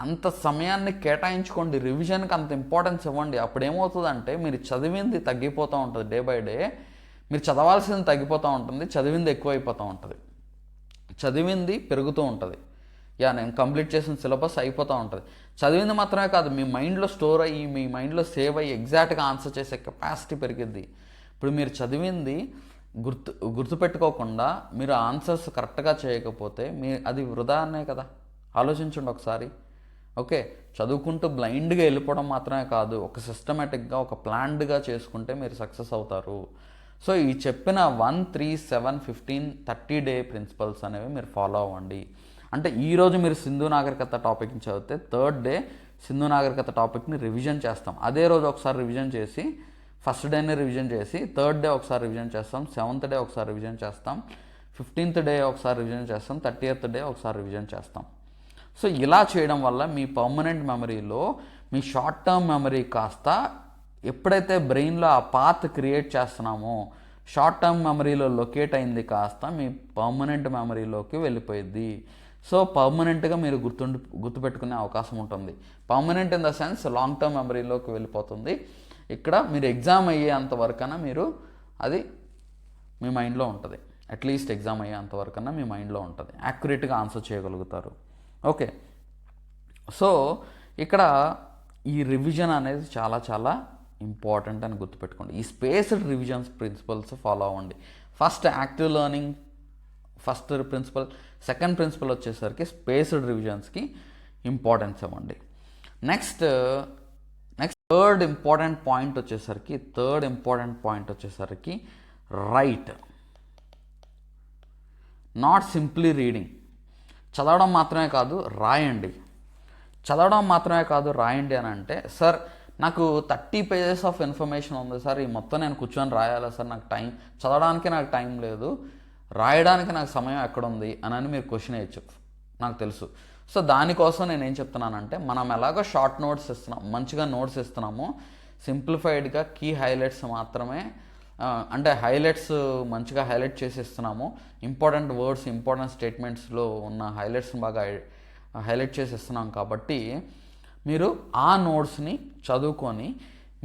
S1: అంత సమయాన్ని కేటాయించుకోండి, రివిజన్కి అంత ఇంపార్టెన్స్ ఇవ్వండి. అప్పుడు ఏమవుతుందంటే మీరు చదివింది తగ్గిపోతూ ఉంటుంది. డే బై డే మీరు చదవాల్సింది తగ్గిపోతూ ఉంటుంది, చదివింది ఎక్కువైపోతూ ఉంటుంది, చదివింది పెరుగుతూ ఉంటుంది. నేను కంప్లీట్ చేసిన సిలబస్ అయిపోతూ ఉంటుంది. చదివింది మాత్రమే కాదు, మీ మైండ్లో స్టోర్ అయ్యి, మీ మైండ్లో సేవ్ అయ్యి ఎగ్జాక్ట్గా ఆన్సర్ చేసే కెపాసిటీ పెరిగిద్ది. ఇప్పుడు మీరు చదివింది గుర్తుపెట్టుకోకుండా మీరు ఆన్సర్స్ కరెక్ట్గా చేయకపోతే అది వృధానే కదా. ఆలోచించండి ఒకసారి. ఓకే, చదువుకుంటూ బ్లైండ్గా వెళ్ళిపోవడం మాత్రమే కాదు, ఒక సిస్టమేటిక్గా, ఒక ప్లాన్డ్గా చేసుకుంటే మీరు సక్సెస్ అవుతారు. సో ఈ చెప్పిన 1, 3, 7, 15, 30 డే ప్రిన్సిపల్స్ అనేవి మీరు ఫాలో అవ్వండి. అంటే ఈరోజు మీరు సింధు నాగరికత టాపిక్ని చదివితే 3rd డే సింధు నాగరికత టాపిక్ని రివిజన్ చేస్తాం. అదే రోజు ఒకసారి రివిజన్ చేసి, ఫస్ట్ డేని రివిజన్ చేసి 3rd డే ఒకసారి రివిజన్ చేస్తాం, 7th డే ఒకసారి రివిజన్ చేస్తాం, 15th డే ఒకసారి రివిజన్ చేస్తాం, 30th డే ఒకసారి రివిజన్ చేస్తాం. సో ఇలా చేయడం వల్ల మీ పర్మనెంట్ మెమరీలో మీ షార్ట్ టర్మ్ మెమరీ కాస్త ఎప్పుడైతే బ్రెయిన్లో ఆ పాత్ క్రియేట్ చేస్తున్నామో షార్ట్ టర్మ్ మెమరీలో లొకేట్ అయింది కాస్త మీ పర్మనెంట్ మెమరీలోకి వెళ్ళిపోయింది. సో పర్మనెంట్గా మీరు గుర్తుపెట్టుకునే అవకాశం ఉంటుంది. Permanent in the sense long term మెమరీలోకి వెళ్ళిపోతుంది. ఇక్కడ మీరు ఎగ్జామ్ అయ్యేంతవరకన్నా మీరు అది మీ మైండ్లో ఉంటుంది. అట్లీస్ట్ ఎగ్జామ్ అయ్యేంతవరకన్నా మీ మైండ్లో ఉంటుంది, యాక్యురేట్గా ఆన్సర్ చేయగలుగుతారు. ఓకే, సో ఇక్కడ ఈ రివిజన్ అనేది చాలా చాలా ఇంపార్టెంట్ అని గుర్తుపెట్టుకోండి. ఈ స్పేస్డ్ రివిజన్స్ ప్రిన్సిపల్స్ ఫాలో అవ్వండి. First active learning first principle, second principle వచ్చేసరికి స్పేస్డ్ రివిజన్స్కి ఇంపార్టెన్స్ ఇవ్వండి. నెక్స్ట్ థర్డ్ ఇంపార్టెంట్ పాయింట్ వచ్చేసరికి రైట్, నాట్ సింప్లీ రీడింగ్. చదవడం మాత్రమే కాదు రాయండి. అని అంటే సార్ నాకు 30 pages ఆఫ్ ఇన్ఫర్మేషన్ ఉంది సార్, ఈ మొత్తం నేను కూర్చొని రాయాలా సార్, నాకు చదవడానికి నాకు టైం లేదు, రాయడానికి నాకు సమయం ఎక్కడుంది అని మీరు క్వశ్చన్ వేయచ్చు, నాకు తెలుసు. సో దానికోసం నేను ఏం చెప్తున్నానంటే మనం ఎలాగో షార్ట్ నోట్స్ ఇస్తున్నాం, మంచిగా నోట్స్ ఇస్తున్నాము, సింప్లిఫైడ్గా కీ హైలైట్స్ మాత్రమే, అంటే హైలైట్స్ మంచిగా హైలైట్ చేసి ఇస్తున్నాము. ఇంపార్టెంట్ వర్డ్స్, ఇంపార్టెంట్ స్టేట్మెంట్స్లో ఉన్న హైలైట్స్ని బాగా హైలైట్ చేసి ఇస్తున్నాం కాబట్టి మీరు ఆ నోట్స్ని చదువుకొని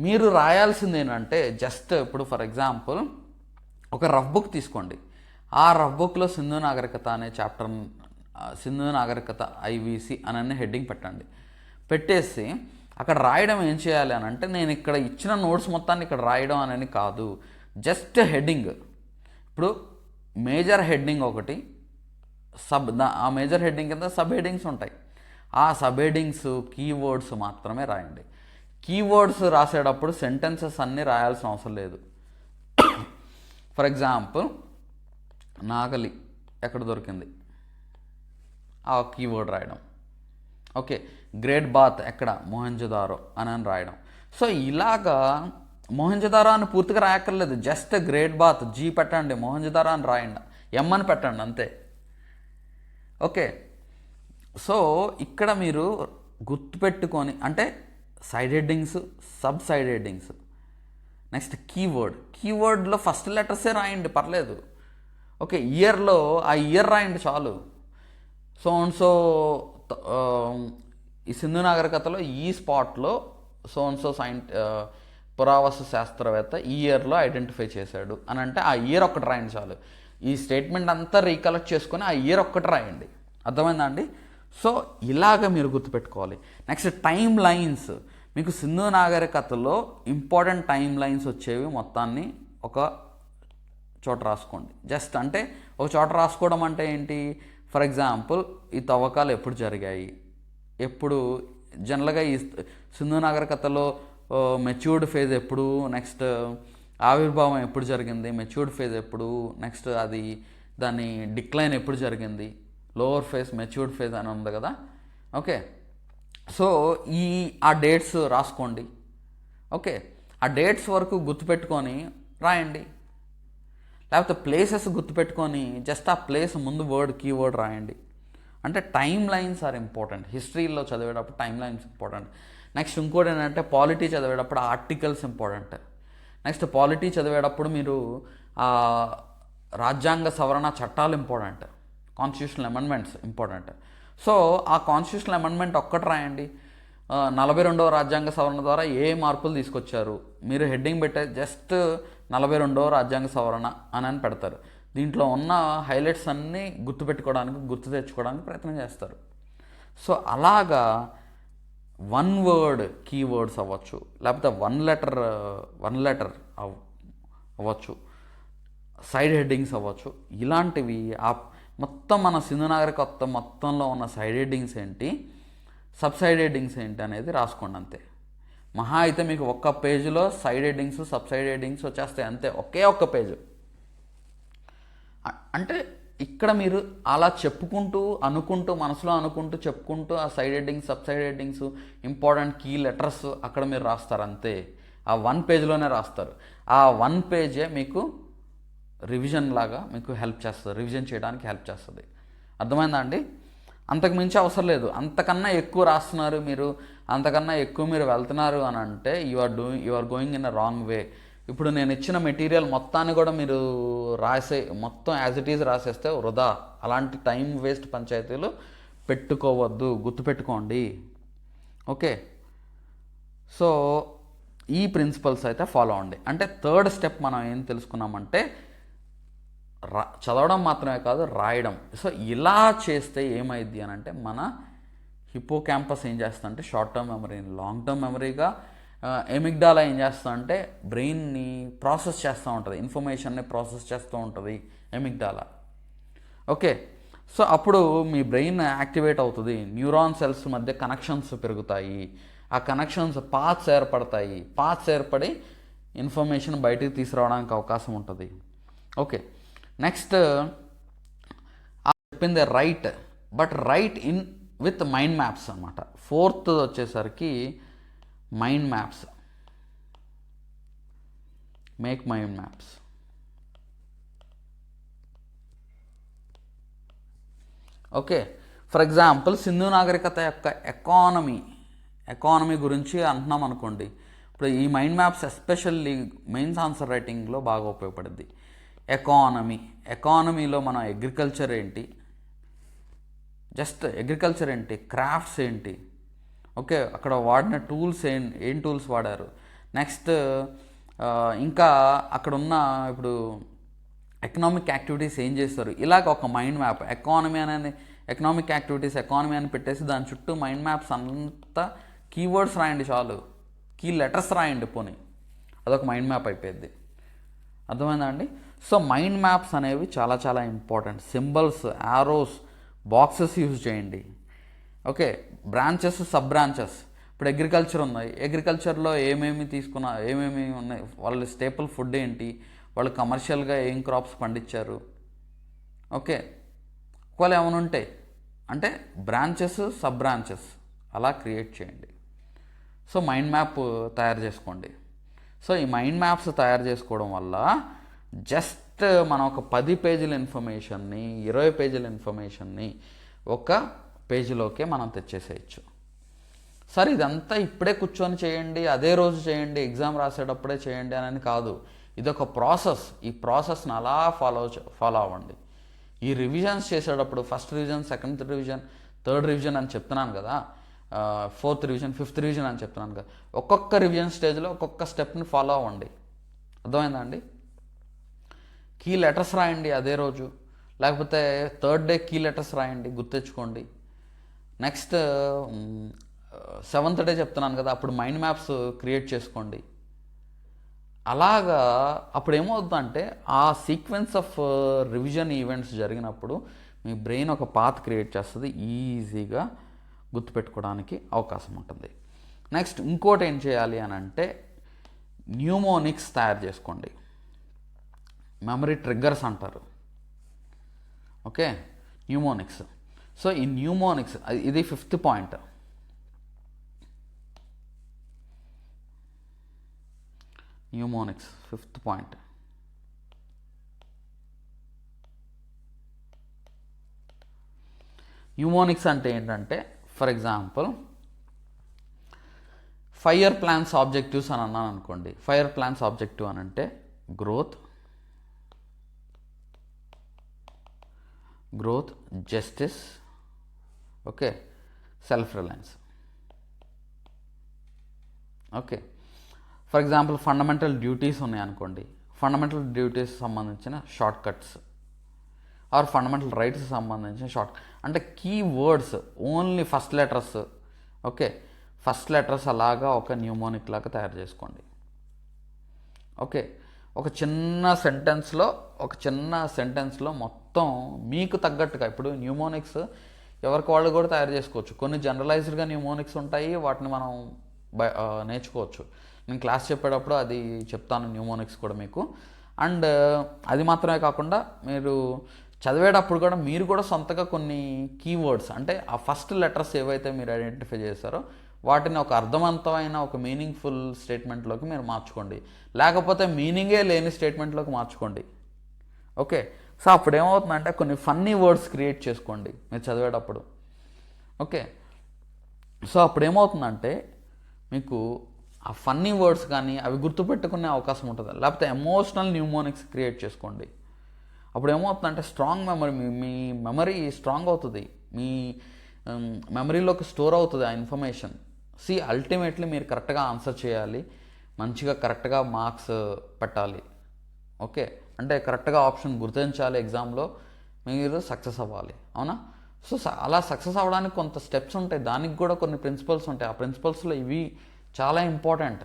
S1: మీరు రాయాల్సింది ఏంటంటే జస్ట్ ఇప్పుడు ఫర్ ఎగ్జాంపుల్ ఒక రఫ్ బుక్ తీసుకోండి. ఆ రఫ్ బుక్లో సింధు నాగరికత అనే చాప్టర్, సింధు నాగరికత ఐవీసీ అని హెడ్డింగ్ పెట్టండి. పెట్టేసి అక్కడ రాయడం ఏం చేయాలి అని అంటే నేను ఇక్కడ ఇచ్చిన నోట్స్ మొత్తాన్ని ఇక్కడ రాయడం అనేది కాదు, జస్ట్ హెడ్డింగ్. ఇప్పుడు మేజర్ హెడ్డింగ్ ఒకటి, ఆ మేజర్ హెడ్డింగ్ కింద సబ్ హెడ్డింగ్స్ ఉంటాయి. ఆ సబ్ హెడ్డింగ్స్ కీవర్డ్స్ మాత్రమే రాయండి. కీవర్డ్స్ రాసేటప్పుడు సెంటెన్సెస్ అన్నీ రాయాల్సిన అవసరం లేదు. ఫర్ ఎగ్జాంపుల్ నాగలి ఎక్కడ దొరికింది, ఆ కీవర్డ్ రాయడం. ఓకే, గ్రేట్ బాత్ ఎక్కడ, మొహంజదారో అని రాయడం. సో ఇలాగా మొహంజదారో అని పూర్తిగా రాయక్కర్లేదు, జస్ట్ గ్రేట్ బాత్ జీ పెట్టండి, మొహంజదారో అని రాయండి, ఎమ్ అని పెట్టండి, అంతే. ఓకే, సో ఇక్కడ మీరు గుర్తుపెట్టుకొని అంటే side headings, sub side headings, next కీవర్డ్లో ఫస్ట్ లెటర్సే రాయండి, పర్లేదు. ఓకే, ఇయర్లో ఆ ఇయర్ రాయండి చాలు. సో ఈ సింధు నాగరికతలో ఈ స్పాట్లో పురావస్తు శాస్త్రవేత్త ఈ ఇయర్లో ఐడెంటిఫై చేశాడు అని అంటే ఆ ఇయర్ ఒక్కటి రాయండి చాలు. ఈ స్టేట్మెంట్ అంతా రీకలెక్ట్ చేసుకొని ఆ ఇయర్ ఒక్కటి రాయండి. అర్థమైందా అండి? సో ఇలాగ మీరు గుర్తుపెట్టుకోవాలి. నెక్స్ట్ టైం లైన్స్, మీకు సింధు నాగరికతలో ఇంపార్టెంట్ టైం లైన్స్ వచ్చేవి మొత్తాన్ని ఒక చోట రాసుకోండి. జస్ట్ అంటే ఒక చోట రాసుకోవడం అంటే ఏంటి, ఫర్ ఎగ్జాంపుల్ ఈ తవ్వకాలు ఎప్పుడు జరిగాయి, ఎప్పుడు జనరల్గా ఈ సింధు నాగరికతలో మెచ్యూర్డ్ ఫేజ్ ఎప్పుడు, నెక్స్ట్ ఆవిర్భావం ఎప్పుడు జరిగింది, మెచ్యూర్డ్ ఫేజ్ ఎప్పుడు, నెక్స్ట్ అది దాని డిక్లైన్ ఎప్పుడు జరిగింది, లోవర్ ఫేజ్ మెచ్యూర్డ్ ఫేజ్ అని ఉంది కదా. ఓకే, సో ఆ డేట్స్ రాసుకోండి. ఓకే, ఆ డేట్స్ వరకు గుర్తుపెట్టుకొని రాయండి. లేకపోతే ప్లేసెస్ గుర్తుపెట్టుకొని జస్ట్ ఆ ప్లేస్ ముందు కీవర్డ్ రాయండి. అంటే టైమ్ లైన్స్ ఆర్ ఇంపార్టెంట్. హిస్టరీలో చదివేటప్పుడు టైమ్ లైన్స్ ఇంపార్టెంట్. నెక్స్ట్ ఇంకోటి ఏంటంటే పాలిటీ చదివేటప్పుడు ఆర్టికల్స్ ఇంపార్టెంట్. నెక్స్ట్ పాలిటీ చదివేటప్పుడు మీరు రాజ్యాంగ సవరణ చట్టాలు important, constitutional amendments important. So ఆ కాన్స్టిట్యూషనల్ అమెండ్మెంట్ ఒక్కటి రాయండి. 42వ రాజ్యాంగ సవరణ ద్వారా ఏ మార్పులు తీసుకొచ్చారు, మీరు హెడ్డింగ్ పెట్టే జస్ట్ 42వ రాజ్యాంగ సవరణ అని పెడతారు. దీంట్లో ఉన్న హైలైట్స్ అన్నీ గుర్తు తెచ్చుకోవడానికి ప్రయత్నం చేస్తారు. సో అలాగా వన్ వర్డ్ కీవర్డ్స్ అవ్వచ్చు, లేకపోతే వన్ లెటర్ అవ్వచ్చు, సైడ్ హెడ్డింగ్స్ అవ్వచ్చు. ఇలాంటివి మొత్తం మన సింధు నాగరికత మొత్తంలో ఉన్న సైడ్ హెడ్డింగ్స్ ఏంటి, సబ్ సైడ్ హెడ్డింగ్స్ ఏంటి అనేది రాసుకోండి అంతే. మహా అయితే మీకు ఒక్క పేజీలో side headings sub side headings వచ్చేస్తాయి అంతే, ఒక్క పేజు. అంటే ఇక్కడ మీరు అలా మనసులో అనుకుంటూ చెప్పుకుంటూ ఆ side headings sub side headings important key letters అక్కడ మీరు రాస్తారు అంతే. ఆ 1 పేజ్లోనే రాస్తారు. ఆ 1 పేజే మీకు రివిజన్ లాగా మీకు హెల్ప్ చేస్తుంది, రివిజన్ చేయడానికి హెల్ప్ చేస్తుంది. అర్థమైందా అండి? అంతకు మించి అవసరం లేదు. అంతకన్నా ఎక్కువ రాస్తున్నారు మీరు, అంతకన్నా ఎక్కువ మీరు వెళ్తున్నారు అని అంటే you are going in a wrong way. ఇప్పుడు నేను ఇచ్చిన మెటీరియల్ మొత్తాన్ని కూడా మీరు మొత్తం యాజ్ ఇట్ ఈజ్ రాసేస్తే వృధా. అలాంటి టైం వేస్ట్ పంచాయతీలు పెట్టుకోవద్దు, గుర్తుపెట్టుకోండి. ఓకే, సో ఈ ప్రిన్సిపల్స్ అయితే ఫాలో అవ్వండి. అంటే థర్డ్ స్టెప్ మనం ఏం తెలుసుకున్నామంటే చదవడం మాత్రమే కాదు, రాయడం. సో ఇలా చేస్తే ఏమైంది అని అంటే మన హిప్పో క్యాంపస్ ఏం చేస్తుందంటే షార్ట్ టర్మ్ మెమరీని లాంగ్ టర్మ్ మెమరీగా, ఎమిగ్డాలా ఏం చేస్తా అంటే బ్రెయిన్ని ప్రాసెస్ చేస్తూ ఉంటుంది, ఇన్ఫర్మేషన్ని ప్రాసెస్ చేస్తూ ఉంటుంది ఎమిగ్డాలా. ఓకే, సో అప్పుడు మీ బ్రెయిన్ యాక్టివేట్ అవుతుంది, న్యూరాన్ సెల్స్ మధ్య కనెక్షన్స్ పెరుగుతాయి, ఆ కనెక్షన్స్ పాత్స్ ఏర్పడి ఇన్ఫర్మేషన్ బయటికి తీసుకురావడానికి అవకాశం ఉంటుంది. ఓకే, నెక్స్ట్ చెప్పింది right, but write with mind maps అనమాట. 4th వచ్చేసరికి mind maps, make mind maps. Okay, for example Sindhu నాగరికత యొక్క ఎకానమీ గురించి అంటున్నాం అనుకోండి. ఇప్పుడు ఈ mind maps especially mains answer రైటింగ్లో బాగా ఉపయోగపడుద్ది. ఎకానమీలో మన అగ్రికల్చర్ ఏంటి, జస్ట్ అగ్రికల్చర్ ఏంటి, క్రాఫ్ట్స్ ఏంటి, ఓకే, అక్కడ వాడిన టూల్స్ ఏం టూల్స్ వాడారు, నెక్స్ట్ ఇంకా అక్కడ ఉన్న ఇప్పుడు ఎకనామిక్ యాక్టివిటీస్ ఏం చేస్తారు, ఇలాగ ఒక mind map. Economic activities economy అని పెట్టేసి దాని చుట్టూ మైండ్ మ్యాప్స్ అంతా కీవర్డ్స్ రాయండి చాలు, కీ లెటర్స్ రాయండి పోనీ, అదొక మైండ్ మ్యాప్ అయిపోయింది. అర్థమైందా అండి? సో మైండ్ మ్యాప్స్ అనేవి చాలా చాలా important. Symbols, arrows, boxes use చేయండి. Okay, branches, sub branches. ఇప్పుడు అగ్రికల్చర్ ఉన్నాయి, అగ్రికల్చర్లో ఏమేమి ఉన్నాయి, వాళ్ళ స్టేపుల్ ఫుడ్ ఏంటి, వాళ్ళు కమర్షియల్గా ఏం క్రాప్స్ పండించారు. ఓకే, ఒకవేళ ఏమైనా ఉంటే అంటే బ్రాంచెస్, సబ్ బ్రాంచెస్ అలా క్రియేట్ చేయండి. సో మైండ్ మ్యాప్ తయారు చేసుకోండి. సో ఈ మైండ్ మ్యాప్స్ తయారు చేసుకోవడం వల్ల జస్ట్ మనం ఒక 10 పేజీల ఇన్ఫర్మేషన్ని, 20 పేజీల ఇన్ఫర్మేషన్ని ఒక పేజీలోకే మనం తెచ్చేసేయచ్చు. సరే ఇదంతా ఇప్పుడే కూర్చొని చేయండి, అదే రోజు చేయండి, ఎగ్జామ్ రాసేటప్పుడే చేయండి అని కాదు. ఇదొక ప్రాసెస్. ఈ ప్రాసెస్ని అలా ఫాలో అవ్వండి. ఈ రివిజన్స్ చేసేటప్పుడు first revision, second revision, third revision అని చెప్తున్నాను కదా, 4th రివిజన్, 5th రివిజన్ అని చెప్తున్నాను కదా, ఒక్కొక్క రివిజన్ స్టేజ్లో ఒక్కొక్క స్టెప్ని ఫాలో అవ్వండి. అర్థమైందా అండి? కీ లెటర్స్ రాయండి అదే రోజు, లేకపోతే 3rd డే కీ లెటర్స్ రాయండి, గుర్తెచ్చుకోండి. నెక్స్ట్ 7th డే చెప్తున్నాను కదా, అప్పుడు మైండ్ మ్యాప్స్ క్రియేట్ చేసుకోండి. అలాగా అప్పుడు ఏమవుతుందంటే ఆ సీక్వెన్స్ ఆఫ్ రివిజన్ ఈవెంట్స్ జరిగినప్పుడు మీ బ్రెయిన్ ఒక పాత్ క్రియేట్ చేస్తుంది, ఈజీగా గుర్తుపెట్టుకోవడానికి అవకాశం ఉంటుంది. నెక్స్ట్ ఇంకోటి ఏం చేయాలి అని అంటే న్యూమోనిక్స్ తయారు చేసుకోండి. మెమరీ ట్రిగ్గర్స్ అంటారు. Okay, mnemonics. సో ఈ న్యూమోనిక్స్ ఇది 5th point. Mnemonics 5th point. Mnemonics అంటే ఏంటంటే, for example 5 year plans objectives అని అన్నాను అనుకోండి. 5 year ప్లాన్స్ ఆబ్జెక్టివ్ అని అంటే growth, justice, okay, self reliance. Okay, for example fundamental duties ఉన్నాయనుకోండి. ఫండమెంటల్ డ్యూటీస్ సంబంధించిన short cuts or fundamental rights సంబంధించిన అంటే key words only first letters. Okay, first letters అలాగా ఒక న్యూమోనిక్ లాగా తయారు చేసుకోండి. ఓకే, ఒక చిన్న సెంటెన్స్లో మొత్తం మీకు తగ్గట్టుగా, ఇప్పుడు న్యూమోనిక్స్ ఎవరికి వాళ్ళు కూడా తయారు చేసుకోవచ్చు. కొన్ని జనరలైజ్డ్గా న్యూమోనిక్స్ ఉంటాయి, వాటిని మనం నేర్చుకోవచ్చు. నేను క్లాస్ చెప్పేటప్పుడు అది చెప్తాను, న్యూమోనిక్స్ కూడా మీకు. అండ్ అది మాత్రమే కాకుండా మీరు చదివేటప్పుడు కూడా మీరు కూడా సొంతగా కొన్ని కీవర్డ్స్, అంటే ఆ ఫస్ట్ లెటర్స్ ఏవైతే మీరు ఐడెంటిఫై చేశారో వాటిని ఒక అర్థవంతమైన ఒక మీనింగ్ఫుల్ స్టేట్మెంట్లోకి మీరు మార్చుకోండి, లేకపోతే మీనింగే లేని స్టేట్మెంట్లోకి మార్చుకోండి. ఓకే, సో అప్పుడు ఏమవుతుందంటే కొన్ని ఫన్నీ వర్డ్స్ క్రియేట్ చేసుకోండి మీరు చదివేటప్పుడు. ఓకే, సో అప్పుడు ఏమవుతుందంటే మీకు ఆ ఫన్నీ వర్డ్స్ కానీ అవి గుర్తుపెట్టుకునే అవకాశం ఉంటుంది. లేకపోతే ఎమోషనల్ న్యూమోనిక్స్ క్రియేట్ చేసుకోండి. అప్పుడు ఏమవుతుందంటే స్ట్రాంగ్ మెమరీ, మీ మెమరీ స్ట్రాంగ్ అవుతుంది, మీ మెమరీలోకి స్టోర్ అవుతుంది ఆ ఇన్ఫర్మేషన్. అల్టిమేట్లీ మీరు కరెక్ట్గా ఆన్సర్ చేయాలి, మంచిగా కరెక్ట్గా మార్క్స్ పెట్టాలి. ఓకే, అంటే కరెక్ట్గా ఆప్షన్ గుర్తించాలి, ఎగ్జామ్లో మీరు సక్సెస్ అవ్వాలి. అవునా? సో అలా సక్సెస్ అవ్వడానికి కొంత స్టెప్స్ ఉంటాయి, దానికి కూడా కొన్ని ప్రిన్సిపల్స్ ఉంటాయి. ఆ ప్రిన్సిపల్స్లో ఇవి చాలా ఇంపార్టెంట్.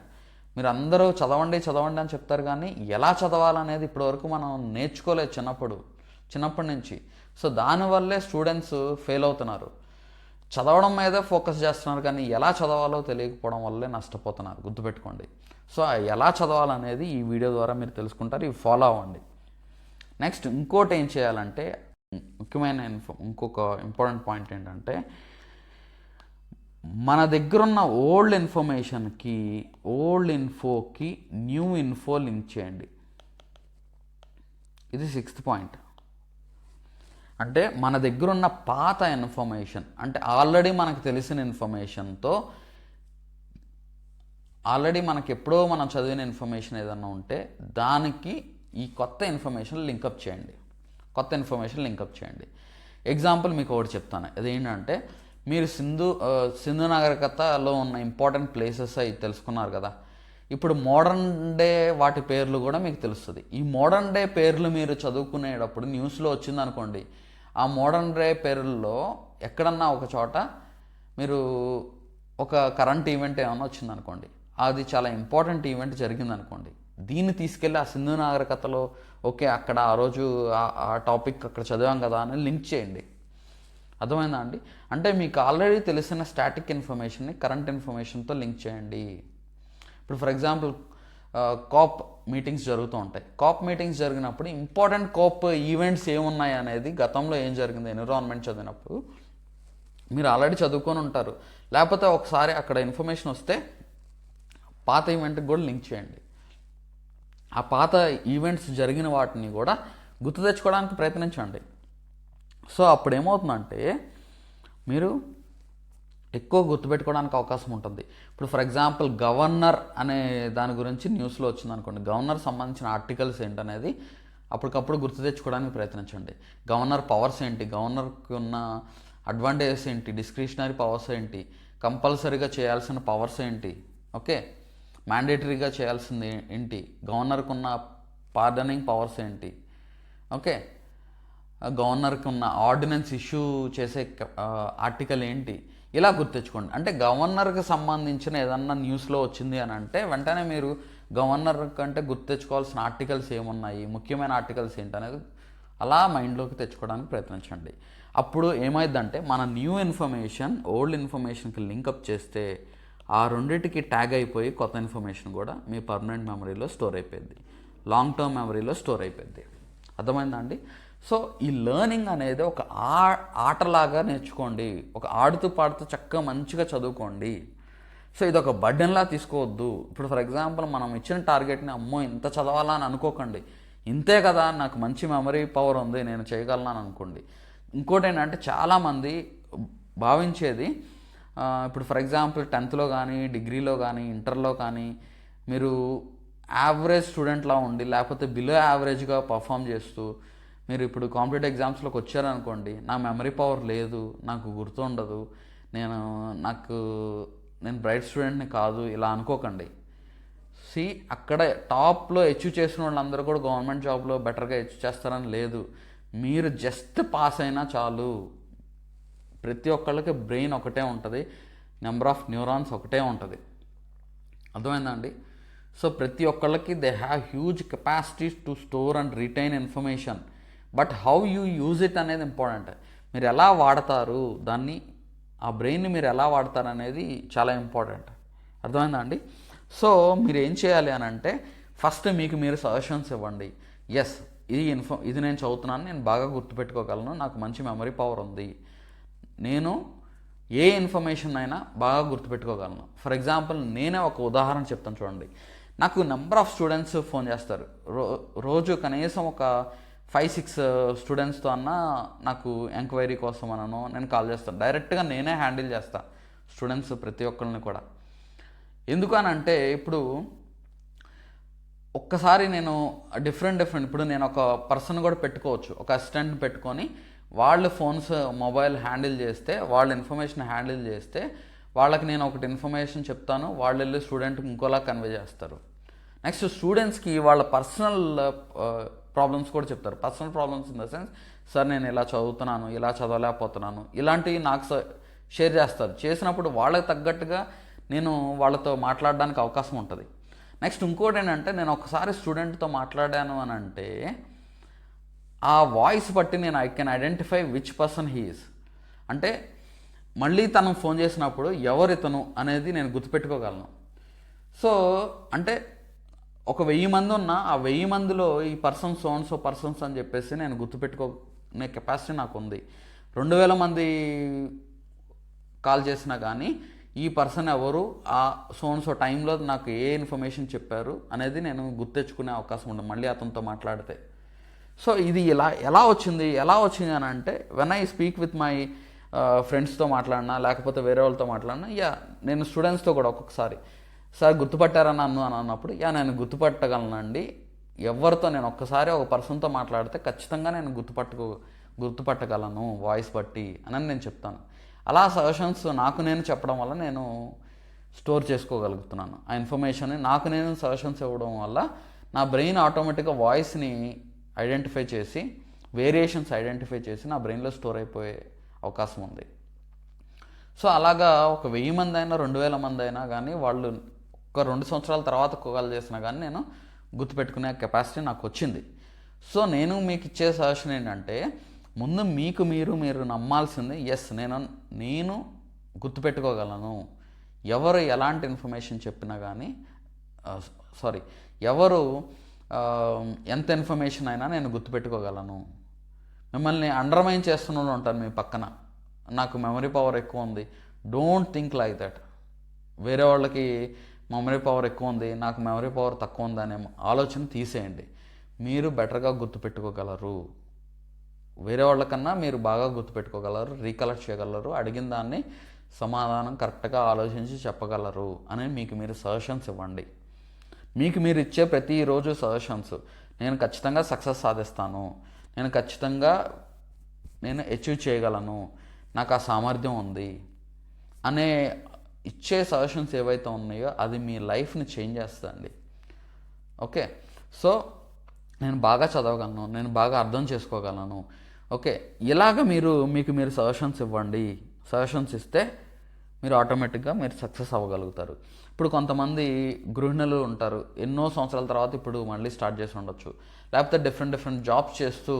S1: మీరు అందరూ చదవండి అని చెప్తారు, కానీ ఎలా చదవాలనేది ఇప్పటివరకు మనం నేర్చుకోలేదు చిన్నప్పటి నుంచి. సో దానివల్లే స్టూడెంట్స్ ఫెయిల్ అవుతున్నారు. చదవడం మీదే ఫోకస్ చేస్తున్నారు, కానీ ఎలా చదవాలో తెలియకపోవడం వల్లే నష్టపోతున్నారు. గుర్తుపెట్టుకోండి. సో ఎలా చదవాలనేది ఈ వీడియో ద్వారా మీరు తెలుసుకుంటారు, ఇవి ఫాలో అవ్వండి. నెక్స్ట్ ఇంకోటి ఏం చేయాలంటే, ముఖ్యమైన ఇంకొక ఇంపార్టెంట్ పాయింట్ ఏంటంటే, మన దగ్గరున్న ఓల్డ్ ఇన్ఫోకి న్యూ ఇన్ఫో లింక్ చేయండి. ఇది 6th పాయింట్. అంటే మన దగ్గరున్న పాత ఇన్ఫర్మేషన్, అంటే ఆల్రెడీ మనకు తెలిసిన ఇన్ఫర్మేషన్తో, ఆల్రెడీ మనకి ఎప్పుడో మనం చదివిన ఇన్ఫర్మేషన్ ఏదన్నా ఉంటే దానికి ఈ కొత్త ఇన్ఫర్మేషన్ లింకప్ చేయండి. ఎగ్జాంపుల్ మీకు ఒకటి చెప్తాను. అదేంటంటే, మీరు సింధు నాగరికతలో ఉన్న ఇంపార్టెంట్ ప్లేసెస్ అవి తెలుసుకున్నారు కదా. ఇప్పుడు మోడర్న్ డే వాటి పేర్లు కూడా మీకు తెలుస్తుంది. ఈ మోడర్న్ డే పేర్లు మీరు చదువుకునేటప్పుడు న్యూస్లో వచ్చిందనుకోండి, ఆ మోడర్న్ డే పేర్లలో ఎక్కడన్నా ఒక చోట మీరు ఒక కరెంట్ ఈవెంట్ ఏమైనా వచ్చిందనుకోండి, అది చాలా ఇంపార్టెంట్ ఈవెంట్ జరిగిందనుకోండి, దీన్ని తీసుకెళ్ళి ఆ సింధు నాగరికతలో ఓకే అక్కడ ఆ రోజు ఆ టాపిక్ అక్కడ చదివాం కదా అని లింక్ చేయండి. అర్థమైందా అండి? అంటే మీకు ఆల్రెడీ తెలిసిన స్టాటిక్ ఇన్ఫర్మేషన్ని కరెంట్ ఇన్ఫర్మేషన్తో లింక్ చేయండి. ఇప్పుడు ఫర్ ఎగ్జాంపుల్ కాప్ మీటింగ్స్ జరుగుతూ ఉంటాయి. కాప్ మీటింగ్స్ జరిగినప్పుడు ఇంపార్టెంట్ కాప్ ఈవెంట్స్ ఏమున్నాయి అనేది, గతంలో ఏం జరిగింది ఎన్విరాన్మెంట్ చదివినప్పుడు మీరు ఆల్రెడీ చదువుకొని ఉంటారు. లేకపోతే ఒకసారి అక్కడ ఇన్ఫర్మేషన్ వస్తే పాత ఈవెంట్కి కూడా లింక్ చేయండి. ఆ పాత ఈవెంట్స్ జరిగిన వాటిని కూడా గుర్తు తెచ్చుకోవడానికి ప్రయత్నించండి. సో అప్పుడు ఏమవుతుందంటే మీరు ఎక్కువ గుర్తుపెట్టుకోవడానికి అవకాశం ఉంటుంది. ఇప్పుడు ఫర్ ఎగ్జాంపుల్ గవర్నర్ అనే దాని గురించి న్యూస్లో వచ్చిందనుకోండి, గవర్నర్ సంబంధించిన ఆర్టికల్స్ ఏంటనేది అప్పటికప్పుడు గుర్తు తెచ్చుకోవడానికి ప్రయత్నించండి. గవర్నర్ పవర్స్ ఏంటి, గవర్నర్కి ఉన్న అడ్వాంటేజెస్ ఏంటి, డిస్క్రిషనరీ పవర్స్ ఏంటి, కంపల్సరీగా చేయాల్సిన పవర్స్ ఏంటి, ఓకే, మ్యాండేటరీగా చేయాల్సింది ఏంటి, గవర్నర్కి ఉన్న పార్డనింగ్ పవర్స్ ఏంటి, ఓకే, గవర్నర్కి ఉన్న ఆర్డినెన్స్ ఇష్యూ చేసే ఆర్టికల్ ఏంటి, ఇలా గుర్తించుకోండి. అంటే గవర్నర్కి సంబంధించిన ఏదన్నా న్యూస్లో వచ్చింది అని అంటే వెంటనే మీరు గవర్నర్ కంటే గుర్తు తెచ్చుకోవాల్సిన ఆర్టికల్స్ ఏమున్నాయి, ముఖ్యమైన ఆర్టికల్స్ ఏంటనేది అలా మైండ్లోకి తెచ్చుకోవడానికి ప్రయత్నించండి. అప్పుడు ఏమైందంటే మన న్యూ ఇన్ఫర్మేషన్ ఓల్డ్ ఇన్ఫర్మేషన్కి లింకప్ చేస్తే ఆ రెండింటికి ట్యాగ్ అయిపోయి కొత్త ఇన్ఫర్మేషన్ కూడా మీ పర్మనెంట్ మెమరీలో స్టోర్ అయిపోయింది, లాంగ్ టర్మ్ మెమరీలో స్టోర్ అయిపోయింది. అర్థమైందా అండి? సో ఈ లెర్నింగ్ అనేది ఒక ఆటలాగా నేర్చుకోండి, ఒక ఆడుతూ పాడుతూ చక్కగా మంచిగా చదువుకోండి. సో ఇది ఒక బర్డెన్లా తీసుకోవద్దు. ఇప్పుడు ఫర్ ఎగ్జాంపుల్ మనం ఇచ్చిన టార్గెట్ని అమ్మో ఇంత చదవాలా అని అనుకోకండి. ఇంతే కదా నాకు మంచి మెమరీ పవర్ ఉంది నేను చేయగలను అని అనుకోండి. ఇంకోటి ఏంటంటే చాలామంది భావించేది ఇప్పుడు ఫర్ ఎగ్జాంపుల్ 10th కానీ డిగ్రీలో కానీ ఇంటర్లో కానీ మీరు యావరేజ్ స్టూడెంట్లా ఉండి లేకపోతే బిలో యావరేజ్గా పర్ఫామ్ చేస్తూ మీరు ఇప్పుడు కాంపిటేటివ్ ఎగ్జామ్స్లోకి వచ్చారనుకోండి, నా మెమరీ పవర్ లేదు, నాకు గుర్తుండదు, నేను బ్రైట్ స్టూడెంట్ని కాదు ఇలా అనుకోకండి. అక్కడ టాప్లో అచీవ్ చేసిన వాళ్ళందరూ కూడా గవర్నమెంట్ జాబ్లో బెటర్గా అచీవ్ చేస్తారని లేదు. మీరు జస్ట్ పాస్ అయినా చాలు. ప్రతి ఒక్కళ్ళకి బ్రెయిన్ ఒకటే ఉంటుంది, నెంబర్ ఆఫ్ న్యూరాన్స్ ఒకటే ఉంటుంది. అర్థమైందండి? సో ప్రతి ఒక్కళ్ళకి they have huge capacity to store and retain information, but how you use it అనేది ఇంపార్టెంట్. మీరు ఎలా వాడతారు దాన్ని, ఆ బ్రెయిన్ని మీరు ఎలా వాడతారు అనేది చాలా ఇంపార్టెంట్. అర్థమైందా అండి? సో మీరు ఏం చేయాలి అని అంటే ఫస్ట్ మీకు మీరు సజెషన్స్ ఇవ్వండి. ఎస్ ఇది నేను చదువుతున్నాను, నేను బాగా గుర్తుపెట్టుకోగలను, నాకు మంచి మెమరీ పవర్ ఉంది, నేను ఏ ఇన్ఫర్మేషన్ అయినా బాగా గుర్తుపెట్టుకోగలను. ఫర్ ఎగ్జాంపుల్ నేనే ఒక ఉదాహరణ చెప్తాను చూడండి. నాకు నెంబర్ ఆఫ్ స్టూడెంట్స్ ఫోన్ చేస్తారు. రోజు కనీసం ఒక 5-6 స్టూడెంట్స్తో అన్నా నాకు ఎంక్వైరీ కోసం అనను నేను కాల్ చేస్తాను. డైరెక్ట్గా నేనే హ్యాండిల్ చేస్తాను స్టూడెంట్స్ ప్రతి ఒక్కరిని కూడా. ఎందుకనంటే ఇప్పుడు ఒక్కసారి నేను డిఫరెంట్ ఇప్పుడు నేను ఒక పర్సన్ కూడా పెట్టుకోవచ్చు, ఒక అసిస్టెంట్ని పెట్టుకొని వాళ్ళు ఫోన్స్ మొబైల్ హ్యాండిల్ చేస్తే, వాళ్ళ ఇన్ఫర్మేషన్ హ్యాండిల్ చేస్తే వాళ్ళకి నేను ఒకటి ఇన్ఫర్మేషన్ చెప్తాను, వాళ్ళు వెళ్ళి స్టూడెంట్కి ఇంకోలా కన్వే చేస్తారు. నెక్స్ట్ స్టూడెంట్స్కి వాళ్ళ పర్సనల్ ప్రాబ్లమ్స్ కూడా చెప్తారు. Personal problems in the sense, sir నేను ఇలా చదువుతున్నాను, ఇలా చదవలేకపోతున్నాను, ఇలాంటివి నాకు షేర్ చేస్తారు. చేసినప్పుడు వాళ్ళకి తగ్గట్టుగా నేను వాళ్ళతో మాట్లాడడానికి అవకాశం ఉంటుంది. నెక్స్ట్ ఇంకోటి ఏంటంటే నేను ఒకసారి స్టూడెంట్తో మాట్లాడాను అని అంటే ఆ వాయిస్ బట్టి నేను I can identify which person he is. అంటే మళ్ళీ తను ఫోన్ చేసినప్పుడు ఎవరితను అనేది నేను గుర్తుపెట్టుకోగలను. సో అంటే ఒక 1000 మంది ఉన్నా ఆ 1000 మందిలో ఈ పర్సన్స్ సో పర్సన్స్ అని చెప్పేసి నేను గుర్తుపెట్టుకునే కెపాసిటీ నాకు ఉంది. 2000 మంది కాల్ చేసినా కానీ ఈ పర్సన్ ఎవరు, ఆ సో టైంలో నాకు ఏ ఇన్ఫర్మేషన్ చెప్పారు అనేది నేను గుర్తెచ్చుకునే అవకాశం ఉంది మళ్ళీ అతనితో మాట్లాడితే. సో ఇది ఎలా వచ్చింది అని అంటే when I speak with my ఫ్రెండ్స్తో మాట్లాడినా లేకపోతే వేరే వాళ్ళతో మాట్లాడినా, నేను స్టూడెంట్స్తో కూడా ఒక్కొక్కసారి సార్ గుర్తుపట్టారని అన్నప్పుడు నేను గుర్తుపట్టగలనండి. ఎవరితో నేను ఒక్కసారి ఒక పర్సన్తో మాట్లాడితే ఖచ్చితంగా నేను గుర్తుపట్టగలను వాయిస్ బట్టి అని నేను చెప్తాను. అలా సజెషన్స్ నాకు నేను చెప్పడం వల్ల నేను స్టోర్ చేసుకోగలుగుతున్నాను ఆ ఇన్ఫర్మేషన్ని. నాకు నేను సజెషన్స్ ఇవ్వడం వల్ల నా బ్రెయిన్ ఆటోమేటిక్గా వాయిస్ని ఐడెంటిఫై చేసి వేరియేషన్స్ ఐడెంటిఫై చేసి నా బ్రెయిన్లో స్టోర్ అయిపోయే అవకాశం ఉంది. సో అలాగా ఒక 1000 మంది అయినా 2000 మంది అయినా కానీ వాళ్ళు ఒక 2 సంవత్సరాల తర్వాత కాల్ చేసినా కానీ నేను గుర్తుపెట్టుకునే కెపాసిటీ నాకు వచ్చింది. సో నేను మీకు ఇచ్చే సజెషన్ ఏంటంటే ముందు మీకు మీరు నమ్మాల్సింది, ఎస్ నేను గుర్తుపెట్టుకోగలను. ఎవరు ఎలాంటి ఇన్ఫర్మేషన్ చెప్పినా కానీ ఎవరు ఎంత ఇన్ఫర్మేషన్ అయినా నేను గుర్తుపెట్టుకోగలను. మిమ్మల్ని అండర్మైన్ చేస్తున్న వాళ్ళు ఉంటారు మీ పక్కన, నాకు మెమరీ పవర్ ఎక్కువ ఉంది, డోంట్ థింక్ లైక్ దట్. వేరే వాళ్ళకి మెమరీ పవర్ ఎక్కువ ఉంది, నాకు మెమరీ పవర్ తక్కువ ఉంది అనే ఆలోచన తీసేయండి. మీరు బెటర్గా గుర్తుపెట్టుకోగలరు, వేరే వాళ్ళకన్నా మీరు బాగా గుర్తుపెట్టుకోగలరు, రీకలెక్ట్ చేయగలరు, అడిగిన దాన్ని సమాధానం కరెక్ట్గా ఆలోచించి చెప్పగలరు అని మీకు మీరు సజెషన్స్ ఇవ్వండి. మీకు మీరు ఇచ్చే ప్రతిరోజు సజెషన్స్, నేను ఖచ్చితంగా సక్సెస్ సాధిస్తాను, నేను అచీవ్ చేయగలను, నాకు ఆ సామర్థ్యం ఉంది అనే ఇచ్చే సజెషన్స్ ఏవైతే ఉన్నాయో అది మీ లైఫ్ని చేంజ్ చేస్తుందండి. ఓకే, సో నేను బాగా చదవగలను, నేను బాగా అర్థం చేసుకోగలను. ఓకే, ఇలాగ మీకు మీరు సజెషన్స్ ఇవ్వండి. సజెషన్స్ ఇస్తే మీరు ఆటోమేటిక్గా మీరు సక్సెస్ అవ్వగలుగుతారు. ఇప్పుడు కొంతమంది గృహిణులు ఉంటారు, ఎన్నో సంవత్సరాల తర్వాత ఇప్పుడు మళ్ళీ స్టార్ట్ చేసి ఉండొచ్చు, లేకపోతే డిఫరెంట్ జాబ్స్ చేస్తూ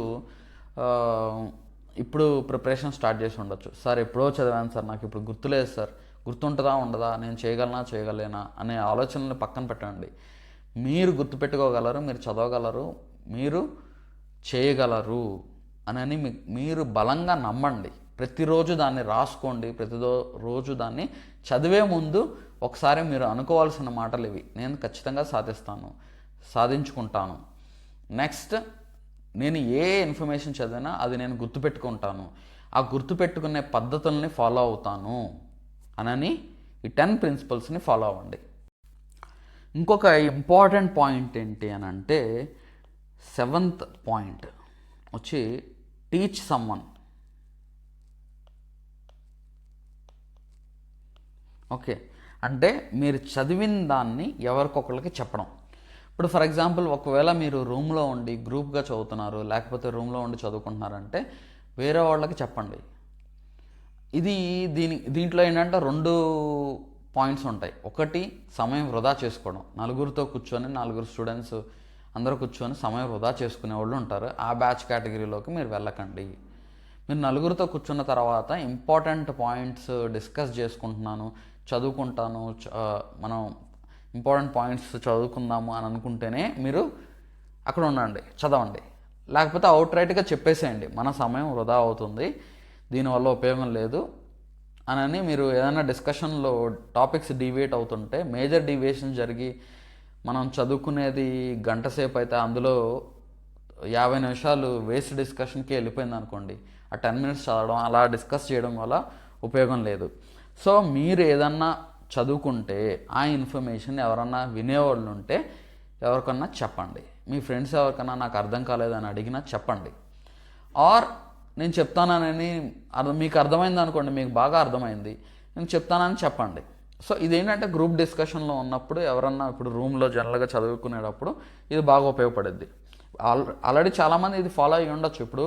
S1: ఇప్పుడు ప్రిపరేషన్ స్టార్ట్ చేసి ఉండొచ్చు. సార్ ఎప్పుడో చదివాను సార్, నాకు ఇప్పుడు గుర్తులేదు సార్, గుర్తుంటుందా ఉండదా, నేను చేయగలనా అనే ఆలోచనలు పక్కన పెట్టండి. మీరు గుర్తుపెట్టుకోగలరు, మీరు చదవగలరు, మీరు చేయగలరు అని మీరు బలంగా నమ్మండి. ప్రతిరోజు దాన్ని రాసుకోండి, ప్రతిరోజు దాన్ని చదివే ముందు ఒకసారి మీరు అనుకోవాల్సిన మాటలు ఇవి: నేను ఖచ్చితంగా సాధించుకుంటాను. నెక్స్ట్, నేను ఏ ఇన్ఫర్మేషన్ చదివినా అది నేను గుర్తుపెట్టుకుంటాను, ఆ గుర్తుపెట్టుకునే పద్ధతుల్ని ఫాలో అవుతాను అని ఈ 10 ప్రిన్సిపల్స్ని ఫాలో అవ్వండి. ఇంకొక ఇంపార్టెంట్ పాయింట్ ఏంటి అని అంటే 7th పాయింట్ వచ్చి టీచ్ సమ్వన్. ఓకే, అంటే మీరు చదివిన దాన్ని ఎవరికొకరికి చెప్పడం. ఇప్పుడు ఫర్ ఎగ్జాంపుల్, ఒకవేళ మీరు రూమ్లో ఉండి గ్రూప్గా చదువుతున్నారు, లేకపోతే రూమ్లో ఉండి చదువుకుంటున్నారంటే వేరే వాళ్ళకి చెప్పండి. దీంట్లో ఏంటంటే 2 పాయింట్స్ ఉంటాయి. ఒకటి, సమయం వృధా చేసుకోవడం. నలుగురితో కూర్చొని, 4 స్టూడెంట్స్ అందరూ కూర్చొని సమయం వృధా చేసుకునే వాళ్ళు ఉంటారు. ఆ బ్యాచ్ కేటగిరీలోకి మీరు వెళ్ళకండి. మీరు నలుగురితో కూర్చున్న తర్వాత ఇంపార్టెంట్ పాయింట్స్ డిస్కస్ చేసుకుంటున్నాను, చదువుకుంటాను, మనం ఇంపార్టెంట్ పాయింట్స్ చదువుకుందాము అని అనుకుంటేనే మీరు అక్కడ ఉండండి, చదవండి. లేకపోతే అవుట్రైట్గా చెప్పేసేయండి, మన సమయం వృధా అవుతుంది, దీనివల్ల ఉపయోగం లేదు అని. మీరు ఏదైనా డిస్కషన్లో టాపిక్స్ డీవియేట్ అవుతుంటే, మేజర్ డీవియేషన్ జరిగి మనం చదువుకునేది గంట సేపు అయితే అందులో 50 నిమిషాలు వేస్ట్ డిస్కషన్కి వెళ్ళిపోయింది అనుకోండి, ఆ 10 minutes చదవడం, అలా డిస్కస్ చేయడం వల్ల ఉపయోగం లేదు. సో మీరు ఏదన్నా చదువుకుంటే ఆ ఇన్ఫర్మేషన్ ఎవరన్నా వినేవాళ్ళు ఉంటే ఎవరికన్నా చెప్పండి. మీ ఫ్రెండ్స్ ఎవరికన్నా నాకు అర్థం కాలేదని అడిగినా చెప్పండి. ఆర్ నేను చెప్తానని మీకు అర్థమైంది అనుకోండి, మీకు బాగా అర్థమైంది, నేను చెప్తానని చెప్పండి. సో ఇదేంటంటే గ్రూప్ డిస్కషన్లో ఉన్నప్పుడు ఎవరన్నా ఇప్పుడు రూమ్లో జనరల్గా చదువుకునేటప్పుడు ఇది బాగా ఉపయోగపడుద్ది. ఆల్రెడీ చాలామంది ఇది ఫాలో అయ్యి ఉండొచ్చు. ఇప్పుడు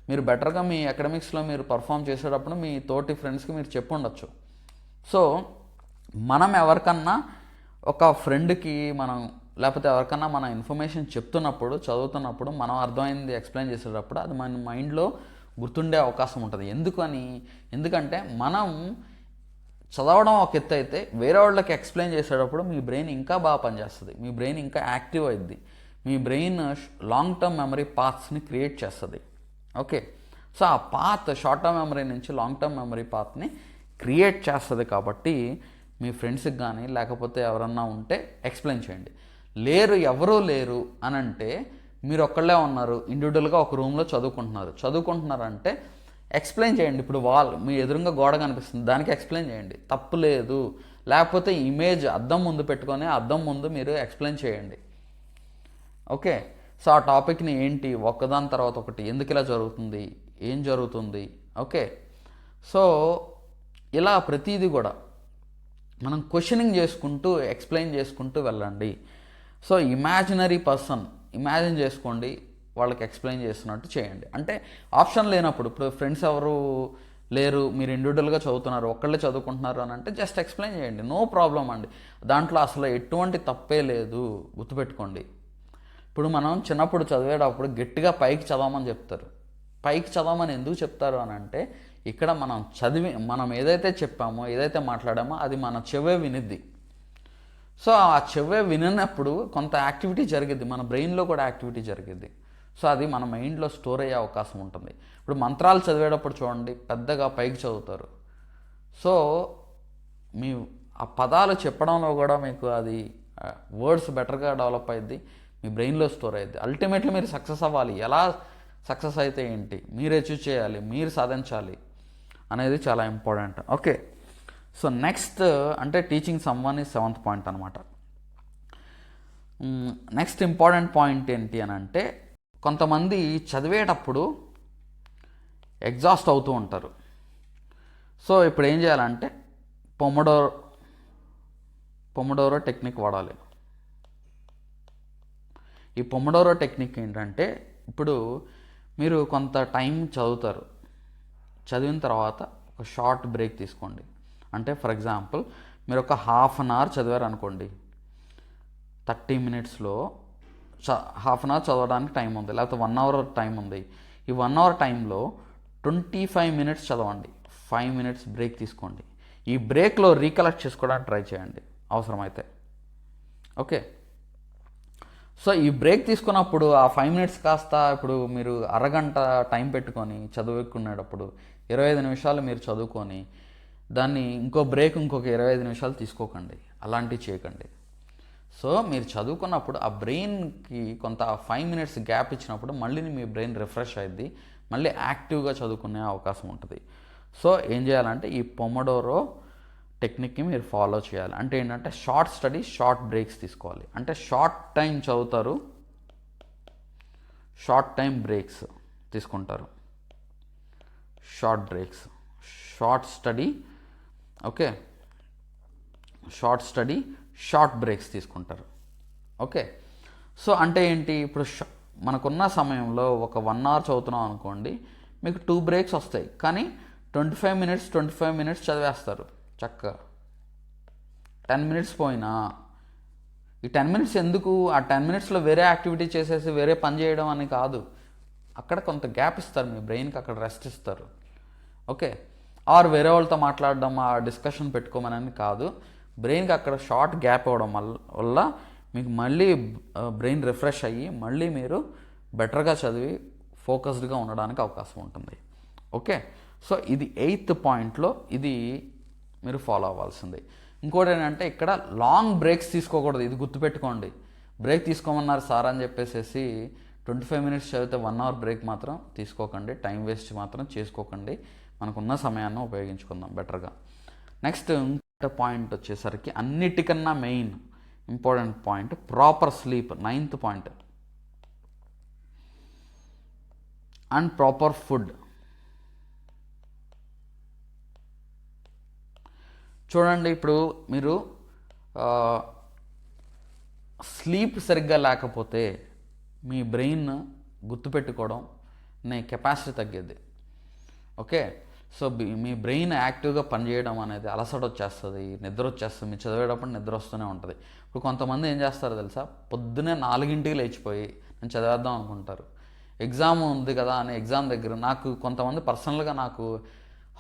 S1: మీరు బెటర్గా మీ అకాడమిక్స్లో మీరు పర్ఫామ్ చేసేటప్పుడు మీ తోటి ఫ్రెండ్స్కి మీరు చెప్పి ఉండొచ్చు. సో మనం ఎవరికన్నా ఒక ఫ్రెండ్కి లేకపోతే ఎవరికన్నా మన ఇన్ఫర్మేషన్ చెప్తున్నప్పుడు, చదువుతున్నప్పుడు, మనం అర్థమైంది ఎక్స్ప్లెయిన్ చేసేటప్పుడు అది మన మైండ్లో గుర్తుండే అవకాశం ఉంటుంది. ఎందుకంటే మనం చదవడం ఒక ఎత్తు అయితే, వేరే వాళ్ళకి ఎక్స్ప్లెయిన్ చేసేటప్పుడు మీ బ్రెయిన్ ఇంకా బాగా పనిచేస్తుంది, మీ బ్రెయిన్ ఇంకా యాక్టివ్ అయింది, మీ బ్రెయిన్ లాంగ్ టర్మ్ మెమరీ పాత్స్ని క్రియేట్ చేస్తుంది. ఓకే, సో ఆ పాత్ షార్ట్ టర్మ్ మెమరీ నుంచి లాంగ్ టర్మ్ మెమరీ పాత్ని క్రియేట్ చేస్తుంది. కాబట్టి మీ ఫ్రెండ్స్కి కానీ లేకపోతే ఎవరన్నా ఉంటే ఎక్స్ప్లెయిన్ చేయండి. ఎవరూ లేరు అని అంటే మీరు ఒక్కళ్ళే ఉన్నారు, ఇండివిజువల్గా ఒక రూమ్లో చదువుకుంటున్నారంటే ఎక్స్ప్లెయిన్ చేయండి. ఇప్పుడు మీ ఎదురుగా గోడ కనిపిస్తుంది, దానికి ఎక్స్ప్లెయిన్ చేయండి, తప్పు లేదు. లేకపోతే ఇమేజ్ అద్దం ముందు పెట్టుకొని అద్దం ముందు మీరు ఎక్స్ప్లెయిన్ చేయండి. ఓకే, సో ఆ టాపిక్ని ఏంటి, ఒకదాని తర్వాత ఒకటి, ఎందుకు ఇలా జరుగుతుంది, ఏం జరుగుతుంది. ఓకే, సో ఇలా ప్రతిదీ కూడా మనం క్వశ్చనింగ్ చేసుకుంటూ ఎక్స్ప్లెయిన్ చేసుకుంటూ వెళ్ళండి. సో ఇమాజినరీ పర్సన్ ఇమాజిన్ చేసుకోండి, వాళ్ళకి ఎక్స్ప్లెయిన్ చేస్తున్నట్టు చేయండి. అంటే ఆప్షన్ లేనప్పుడు, ఇప్పుడు ఫ్రెండ్స్ ఎవరు లేరు, మీరు ఇండివిజువల్గా చదువుతున్నారు, ఒక్కళ్ళే చదువుకుంటున్నారు అని అంటే జస్ట్ ఎక్స్ప్లెయిన్ చేయండి, నో ప్రాబ్లం అండి. దాంట్లో అసలు ఎటువంటి తప్పే లేదు, గుర్తుపెట్టుకోండి. ఇప్పుడు మనం చిన్నప్పుడు చదివేటప్పుడు గట్టిగా పైకి చదవమని చెప్తారు. పైకి చదవమని ఎందుకు చెప్తారు అని అంటే, ఇక్కడ మనం ఏదైతే చెప్పామో, ఏదైతే మాట్లాడామో అది మన చెవే వినిద్ది. సో ఆ చెవే వినప్పుడు కొంత యాక్టివిటీ జరిగిద్ది, మన బ్రెయిన్లో కూడా యాక్టివిటీ జరిగిద్ది. సో అది మన మైండ్లో స్టోర్ అయ్యే అవకాశం ఉంటుంది. ఇప్పుడు మంత్రాలు చదివేటప్పుడు చూడండి, పెద్దగా పైకి చదువుతారు. సో ఆ పదాలు చెప్పడంలో కూడా మీకు అది వర్డ్స్ బెటర్గా డెవలప్ అయ్యిద్ది, మీ బ్రెయిన్లో స్టోర్ అయ్యిద్ది. అల్టిమేట్లీ మీరు సక్సెస్ అవ్వాలి. ఎలా సక్సెస్ అయితే ఏంటి, మీరు అచీవ్ చేయాలి, మీరు సాధించాలి అనేది చాలా ఇంపార్టెంట్. ఓకే, సో నెక్స్ట్ అంటే teaching someone is 7th point అనమాట. నెక్స్ట్ ఇంపార్టెంట్ పాయింట్ ఏంటి అని అంటే, కొంతమంది చదివేటప్పుడు ఎగ్జాస్ట్ అవుతూ ఉంటారు. సో ఇప్పుడు ఏం చేయాలంటే పొమడోరో టెక్నిక్ వాడాలి. ఈ పొమడోరో టెక్నిక్ ఏంటంటే, ఇప్పుడు మీరు కొంత టైం చదువుతారు, చదివిన తర్వాత ఒక షార్ట్ బ్రేక్ తీసుకోండి. అంటే ఫర్ ఎగ్జాంపుల్ మీరు ఒక హాఫ్ అన్ అవర్ చదివారు అనుకోండి, 30 మినిట్స్లో హాఫ్ అన్ అవర్ చదవడానికి టైం ఉంది, లేకపోతే 1 అవర్ టైం ఉంది. ఈ 1 అవర్ టైంలో 25 మినిట్స్ చదవండి, 5 మినిట్స్ బ్రేక్ తీసుకోండి. ఈ బ్రేక్లో రీకలెక్ట్ చేసుకోవడానికి ట్రై చేయండి అవసరమైతే. ఓకే, సో ఈ బ్రేక్ తీసుకున్నప్పుడు ఆ 5 మినిట్స్ కాస్త ఇప్పుడు మీరు అరగంట టైం పెట్టుకొని చదువుకునేటప్పుడు 25 నిమిషాలు మీరు చదువుకొని దాన్ని ఇంకో బ్రేక్ ఇంకొక 25 నిమిషాలు తీసుకోకండి, అలాంటివి చేయకండి. సో మీరు చదువుకున్నప్పుడు ఆ బ్రెయిన్కి కొంత 5 మినిట్స్ గ్యాప్ ఇచ్చినప్పుడు మళ్ళీ మీ బ్రెయిన్ రిఫ్రెష్ అయ్యిద్ది, మళ్ళీ యాక్టివ్గా చదువుకునే అవకాశం ఉంటుంది. సో ఏం చేయాలంటే ఈ పొమోడోరో టెక్నిక్ని మీరు ఫాలో చేయాలి. అంటే ఏంటంటే షార్ట్ స్టడీ, షార్ట్ బ్రేక్స్ తీసుకోవాలి. అంటే షార్ట్ టైం చదువుతారు, షార్ట్ టైం బ్రేక్స్ తీసుకుంటారు, short breaks, short study. Okay, short study, short breaks తీసుకుంటారు. ఓకే, సో అంటే ఏంటి, ఇప్పుడు మనకున్న సమయంలో ఒక 1 అవర్ చదువుతున్నాం అనుకోండి, మీకు 2 బ్రేక్స్ వస్తాయి, కానీ 25 మినిట్స్ చదివేస్తారు చక్కగా. 10 మినిట్స్ పోయినా ఈ 10 మినిట్స్ ఎందుకు, ఆ 10 మినిట్స్లో వేరే యాక్టివిటీ చేసేసి వేరే పని చేయడం అని కాదు, అక్కడ కొంత గ్యాప్ ఇస్తారు మీ బ్రెయిన్కి, అక్కడ రెస్ట్ ఇస్తారు. ఓకే, ఆర్ వేరే వాళ్ళతో మాట్లాడడం, ఆ డిస్కషన్ పెట్టుకోమని కాదు, బ్రెయిన్కి అక్కడ షార్ట్ గ్యాప్ ఇవ్వడం వల్ల మీకు మళ్ళీ బ్రెయిన్ రిఫ్రెష్ అయ్యి మళ్ళీ మీరు బెటర్గా చదివి ఫోకస్డ్గా ఉండడానికి అవకాశం ఉంటుంది. ఓకే, సో ఇది 8th పాయింట్లో ఇది మీరు ఫాలో అవ్వాల్సింది. ఇంకోటి ఏంటంటే ఇక్కడ లాంగ్ బ్రేక్స్ తీసుకోకూడదు, ఇది గుర్తుపెట్టుకోండి. బ్రేక్ తీసుకోమన్నారు సార్ అని చెప్పేసి 25 మినిట్స్ చదివితే 1 అవర్ బ్రేక్ మాత్రం తీసుకోకండి, టైం వేస్ట్ మాత్రం చేసుకోకండి. మనకున్న సమయాన్ని ఉపయోగించుకుందాం బెటర్గా. నెక్స్ట్ పాయింట్ వచ్చేసరికి అన్నిటికన్నా main important point proper sleep, 9th point. And proper food. చూడండి, ఇప్పుడు మీరు స్లీప్ సరిగ్గా లేకపోతే మీ బ్రెయిన్ గుర్తుపెట్టుకోవడం కెపాసిటీ తగ్గేది. ఓకే, సో మీ బ్రెయిన్ యాక్టివ్గా పనిచేయడం అనేది అలసట వచ్చేస్తుంది, నిద్ర వచ్చేస్తుంది, మీరు చదివేటప్పుడు నిద్ర వస్తూనే ఉంటుంది. ఇప్పుడు కొంతమంది ఏం చేస్తారో తెలుసా, పొద్దునే 4ంటికి లేచిపోయి నేను చదివేద్దాం అనుకుంటారు. ఎగ్జామ్ ఉంది కదా అని ఎగ్జామ్ దగ్గర నాకు కొంతమంది పర్సనల్గా నాకు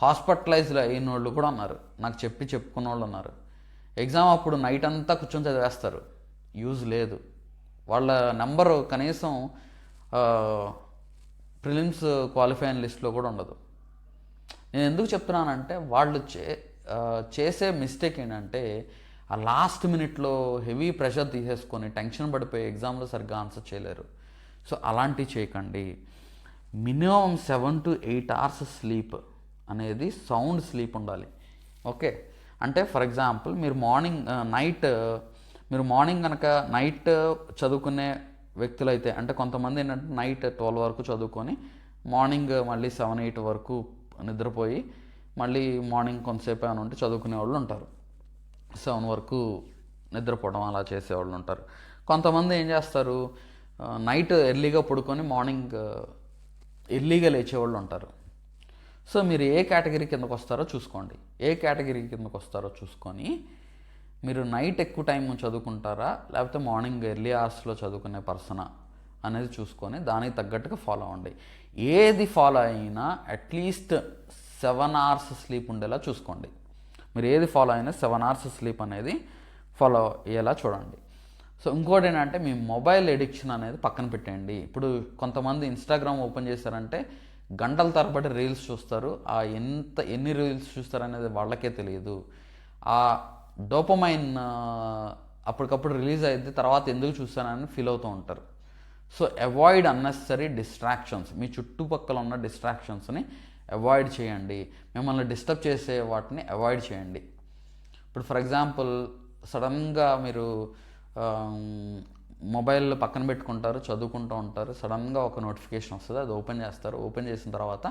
S1: హాస్పిటలైజ్డ్ అయిన వాళ్ళు కూడా ఉన్నారు, నాకు చెప్పుకున్న వాళ్ళు ఉన్నారు. ఎగ్జామ్ అప్పుడు నైట్ అంతా కూర్చొని చదివేస్తారు, యూజ్ లేదు. వాళ్ళ నెంబరు కనీసం ప్రిలిమ్స్ క్వాలిఫైయింగ్ లిస్ట్లో కూడా ఉండదు. నేను ఎందుకు చెప్తున్నానంటే వాళ్ళు చేసే మిస్టేక్ ఏంటంటే ఆ లాస్ట్ మినిట్లో హెవీ ప్రెషర్ తీసేసుకొని టెన్షన్ పడిపోయి ఎగ్జామ్లో సరిగ్గా ఆన్సర్ చేయలేరు. సో అలాంటివి చేయకండి. మినిమం 7 to 8 hours స్లీప్ అనేది సౌండ్ స్లీప్ ఉండాలి. ఓకే, అంటే ఫర్ ఎగ్జాంపుల్ మీరు మార్నింగ్ కనుక నైట్ చదువుకునే వ్యక్తులు అయితే, అంటే కొంతమంది ఏంటంటే నైట్ 12 వరకు చదువుకొని మార్నింగ్ మళ్ళీ 7-8 వరకు నిద్రపోయి మళ్ళీ మార్నింగ్ కొంతసేపు అని ఉంటే చదువుకునే వాళ్ళు ఉంటారు, 7 వరకు నిద్రపోవడం అలా చేసేవాళ్ళు ఉంటారు. కొంతమంది ఏం చేస్తారు, నైట్ ఎర్లీగా పడుకొని మార్నింగ్ ఎర్లీగా లేచేవాళ్ళు ఉంటారు. సో మీరు ఏ కేటగిరీ కిందకు వస్తారో చూసుకోండి. ఏ కేటగిరీ కిందకు వస్తారో చూసుకొని మీరు నైట్ ఎక్కువ టైం చదువుకుంటారా లేకపోతే మార్నింగ్ ఎర్లీ అవర్స్లో చదువుకునే పర్సనా అనేది చూసుకొని దానికి తగ్గట్టుగా ఫాలో అవ్వండి. ఏది ఫాలో అయినా అట్లీస్ట్ 7 hours స్లీప్ ఉండేలా చూసుకోండి. మీరు ఏది ఫాలో అయినా 7 hours స్లీప్ అనేది ఫాలో అయ్యేలా చూడండి. సో ఇంకోటి ఏంటంటే మీ మొబైల్ ఎడిక్షన్ అనేది పక్కన పెట్టండి. ఇప్పుడు కొంతమంది ఇన్స్టాగ్రామ్ ఓపెన్ చేశారంటే గంటల తరబడి రీల్స్ చూస్తారు. ఎన్ని రీల్స్ చూస్తారు అనేది వాళ్ళకే తెలియదు. ఆ డోపమైన్ అప్పటికప్పుడు రిలీజ్ అయ్యింది, తర్వాత ఎందుకు చూస్తానని ఫీల్ అవుతూ ఉంటారు. So avoid unnecessary distractions. మీ చుట్టుపక్కల ఉన్న డిస్ట్రాక్షన్స్ని అవాయిడ్ చేయండి. మిమ్మల్ని డిస్టర్బ్ చేసే వాటిని అవాయిడ్ చేయండి. ఇప్పుడు ఫర్ ఎగ్జాంపుల్ సడన్గా మీరు మొబైల్ పక్కన పెట్టుకుంటారు, చదువుకుంటూ ఉంటారు, సడన్గా ఒక నోటిఫికేషన్ వస్తుంది, అది ఓపెన్ చేస్తారు. ఓపెన్ చేసిన తర్వాత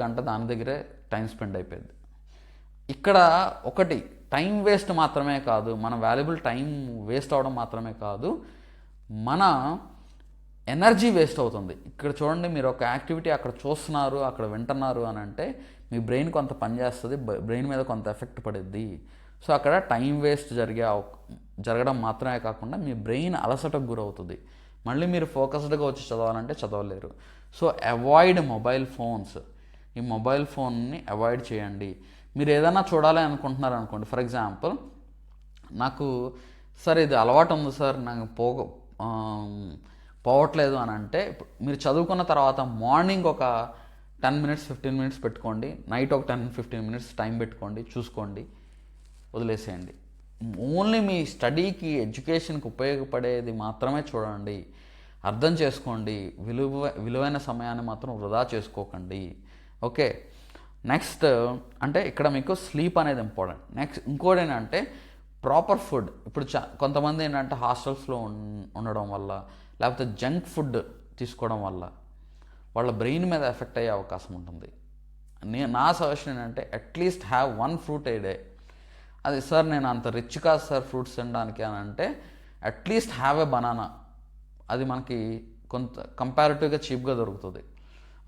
S1: గంట దాని దగ్గరే టైం స్పెండ్ అయిపోయింది. ఇక్కడ ఒకటి టైం వేస్ట్ మాత్రమే కాదు, మన వాల్యుబుల్ టైం వేస్ట్ అవడం మాత్రమే కాదు, మన ఎనర్జీ వేస్ట్ అవుతుంది. ఇక్కడ చూడండి, మీరు ఒక యాక్టివిటీ అక్కడ చూస్తున్నారు, అక్కడ వింటున్నారు అని అంటే మీ బ్రెయిన్ కొంత పని చేస్తుంది, బ్రెయిన్ మీద కొంత ఎఫెక్ట్ పడుద్ది. సో అక్కడ టైం వేస్ట్ జరగడం మాత్రమే కాకుండా మీ బ్రెయిన్ అలసటకు గురవుతుంది. మళ్ళీ మీరు ఫోకస్డ్గా వచ్చి చదవాలంటే చదవలేరు. So avoid mobile phones. ఈ మొబైల్ ఫోన్ని అవాయిడ్ చేయండి. మీరు ఏదైనా చూడాలి అనుకుంటున్నారు అనుకోండి, ఫర్ ఎగ్జాంపుల్ నాకు సార్ ఇది అలవాటు ఉంది సార్, నాకు పోవట్లేదు అని అంటే, మీరు చదువుకున్న తర్వాత మార్నింగ్ ఒక 10 minutes 15 minutes పెట్టుకోండి, నైట్ ఒక 10-15 minutes టైం పెట్టుకోండి, చూసుకోండి, వదిలేసేయండి. ఓన్లీ మీ స్టడీకి ఎడ్యుకేషన్కి ఉపయోగపడేది మాత్రమే చూడండి, అర్థం చేసుకోండి. విలువైన సమయాన్ని మాత్రం వృధా చేసుకోకండి. ఓకే, నెక్స్ట్ అంటే ఇక్కడ మీకు స్లీప్ అనేది ఇంపార్టెంట్. నెక్స్ట్ ఇంకోటి ఏంటంటే ప్రాపర్ ఫుడ్. ఇప్పుడు కొంతమంది ఏంటంటే హాస్టల్స్లో ఉండడం వల్ల లేకపోతే జంక్ ఫుడ్ తీసుకోవడం వల్ల వాళ్ళ బ్రెయిన్ మీద ఎఫెక్ట్ అయ్యే అవకాశం ఉంటుంది. నా సజెషన్ ఏంటంటే at least have 1 fruit a day. అది సార్ నేను అంత రిచ్ కాదు సార్ ఫ్రూట్స్ తినడానికి అని అంటే అట్లీస్ట్ హ్యావ్ ఎ బనానా. అది మనకి కొంత కంపారిటివ్గా చీప్గా దొరుకుతుంది.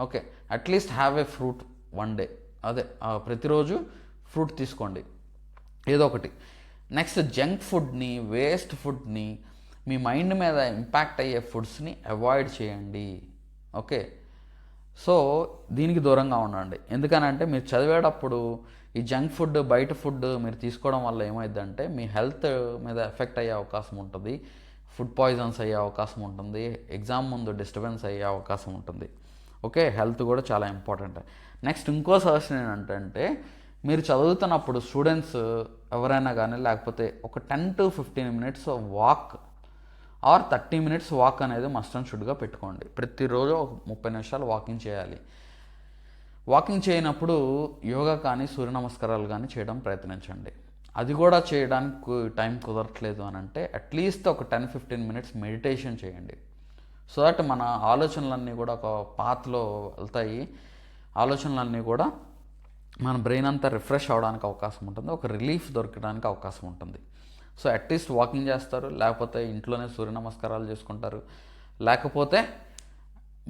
S1: Okay, at least have a fruit 1 day. అదే ప్రతిరోజు ఫ్రూట్ తీసుకోండి ఏదో ఒకటి. నెక్స్ట్ జంక్ ఫుడ్ని, వేస్ట్ ఫుడ్ని, మీ మైండ్ మీద ఇంపాక్ట్ అయ్యే ఫుడ్స్ని అవాయిడ్ చేయండి. ఓకే, సో దీనికి దూరంగా ఉండండి. ఎందుకనంటే మీరు చదివేటప్పుడు ఈ జంక్ ఫుడ్, బయట ఫుడ్ మీరు తీసుకోవడం వల్ల ఏమైందంటే మీ హెల్త్ మీద ఎఫెక్ట్ అయ్యే అవకాశం ఉంటుంది, ఫుడ్ పాయిజన్స్ అయ్యే అవకాశం ఉంటుంది, ఎగ్జామ్ ముందు డిస్టర్బెన్స్ అయ్యే అవకాశం ఉంటుంది. ఓకే, హెల్త్ కూడా చాలా ఇంపార్టెంట్. నెక్స్ట్ ఇంకో సజెషన్ ఏంటంటే మీరు చదువుతున్నప్పుడు స్టూడెంట్స్ ఎవరైనా కానీ లేకపోతే ఒక 10 to 15 minutes walk are 30 minutes walk అనేది మస్ట్ అండ్ షుడ్గా పెట్టుకోండి. ప్రతిరోజు ఒక 30 నిమిషాలు వాకింగ్ చేయాలి. వాకింగ్ చేయనప్పుడు యోగా కానీ సూర్య నమస్కారాలు కానీ చేయడం ప్రయత్నించండి. అది కూడా చేయడానికి టైం కుదరట్లేదు అని అంటే అట్లీస్ట్ ఒక 10-15 minutes మెడిటేషన్ చేయండి. సో దట్ మన ఆలోచనలన్నీ కూడా ఒక పాత్లో వెళ్తాయి. ఆలోచనలన్నీ కూడా మన బ్రెయిన్ అంతా రిఫ్రెష్ అవ్వడానికి అవకాశం ఉంటుంది, ఒక రిలీఫ్ దొరకడానికి అవకాశం ఉంటుంది. సో అట్లీస్ట్ వాకింగ్ చేస్తారు, లేకపోతే ఇంట్లోనే సూర్య నమస్కారాలు చేసుకుంటారు, లేకపోతే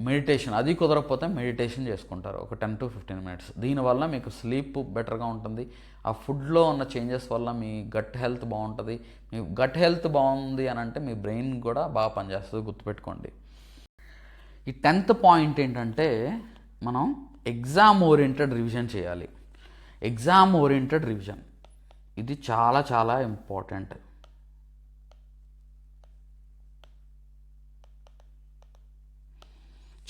S1: మెడిటేషన్, అది కుదరకపోతే మెడిటేషన్ చేసుకుంటారు ఒక 10 to 15 minutes. దీనివల్ల మీకు స్లీప్ బెటర్గా ఉంటుంది. ఆ ఫుడ్లో ఉన్న చేంజెస్ వల్ల మీ గట్ హెల్త్ బాగుంటుంది. మీ గట్ హెల్త్ బాగుంది అని అంటే మీ బ్రెయిన్ కూడా బాగా పనిచేస్తుంది, గుర్తుపెట్టుకోండి. ఈ 10th పాయింట్ ఏంటంటే మనం ఎగ్జామ్ ఓరియంటెడ్ రివిజన్ చేయాలి. ఎగ్జామ్ ఓరియంటెడ్ రివిజన్ ఇది చాలా చాలా ఇంపార్టెంట్.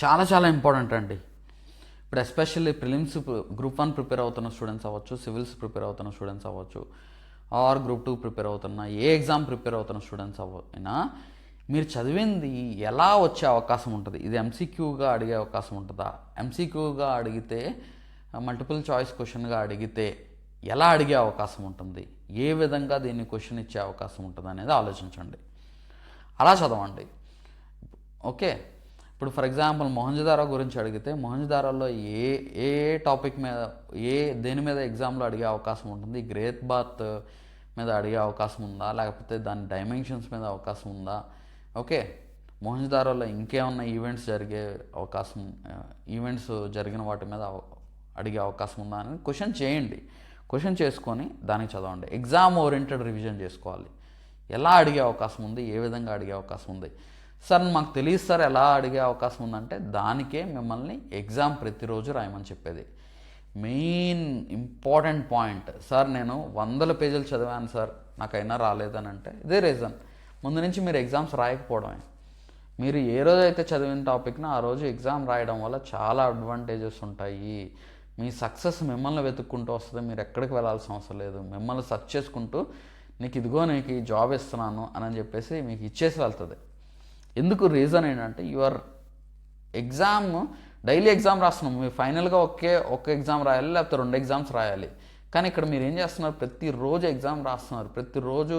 S1: చాలా చాలా ఇంపార్టెంట్ అండి. ఇప్పుడు ఎస్పెషల్లీ ప్రిలిమ్స్ గ్రూప్ 1 ప్రిపేర్ అవుతున్న స్టూడెంట్స్ అవ్వచ్చు, సివిల్స్ ప్రిపేర్ అవుతున్న స్టూడెంట్స్ అవ్వచ్చు, ఆర్ గ్రూప్ 2 ప్రిపేర్ అవుతున్న, ఏ ఎగ్జామ్ ప్రిపేర్ అవుతున్న స్టూడెంట్స్ అయినా మీరు చదివింది ఎలా వచ్చే అవకాశం ఉంటుంది. ఇది ఎంసీక్యూగా అడిగే అవకాశం ఉంటుందా, ఎంసీక్యూగా అడిగితే మల్టిపుల్ చాయిస్ క్వశ్చన్గా అడిగితే ఎలా అడిగే అవకాశం ఉంటుంది, ఏ విధంగా దీన్ని క్వశ్చన్ ఇచ్చే అవకాశం ఉంటుంది అనేది ఆలోచించండి. అలా చదవండి. ఓకే, ఇప్పుడు ఫర్ ఎగ్జాంపుల్ మొహంజదారో గురించి అడిగితే మొహంజదారోలో ఏ ఏ టాపిక్ మీద దేని మీద ఎగ్జామ్లో అడిగే అవకాశం ఉంటుంది, గ్రేట్ బాత్ మీద అడిగే అవకాశం ఉందా, లేకపోతే దాని డైమెన్షన్స్ మీద అవకాశం ఉందా. ఓకే, మొహంజదారోలో ఇంకేమన్నా ఈవెంట్స్ జరిగిన వాటి మీద అడిగే అవకాశం ఉందా అని క్వశ్చన్ చేయండి. క్వశ్చన్ చేసుకొని దానికి చదవండి. ఎగ్జామ్ ఓరియంటెడ్ రివిజన్ చేసుకోవాలి. ఎలా అడిగే అవకాశం ఉంది, ఏ విధంగా అడిగే అవకాశం ఉంది. సార్ మాకు తెలియదు సార్ ఎలా అడిగే అవకాశం ఉందంటే దానికే మిమ్మల్ని ఎగ్జామ్ ప్రతిరోజు రాయమని చెప్పేది. మెయిన్ ఇంపార్టెంట్ పాయింట్, సార్ నేను 100 పేజీలు చదివాను సార్ నాకైనా రాలేదని అంటే ఇదే రీజన్. ముందు నుంచి మీరు ఎగ్జామ్స్ రాయకపోవడమే. మీరు ఏ రోజైతే చదివిన టాపిక్ను ఆ రోజు ఎగ్జామ్ రాయడం వల్ల చాలా అడ్వాంటేజెస్ ఉంటాయి. మీ సక్సెస్ మిమ్మల్ని వెతుక్కుంటూ వస్తుంది. మీరు ఎక్కడికి వెళ్ళాల్సిన అవసరం లేదు. మిమ్మల్ని సెర్చ్ చేసుకుంటూ నీకు ఈ జాబ్ ఇస్తున్నాను అని చెప్పేసి మీకు ఇచ్చేసి వెళ్తుంది. ఎందుకు రీజన్ ఏంటంటే యువర్ ఎగ్జామ్ డైలీ ఎగ్జామ్ రాస్తున్నాం. మీరు ఫైనల్గా ఒక్క ఎగ్జామ్ రాయాలి, లేకపోతే 2 ఎగ్జామ్స్ రాయాలి. కానీ ఇక్కడ మీరు ఏం చేస్తున్నారు, ప్రతిరోజు ఎగ్జామ్ రాస్తున్నారు. ప్రతిరోజు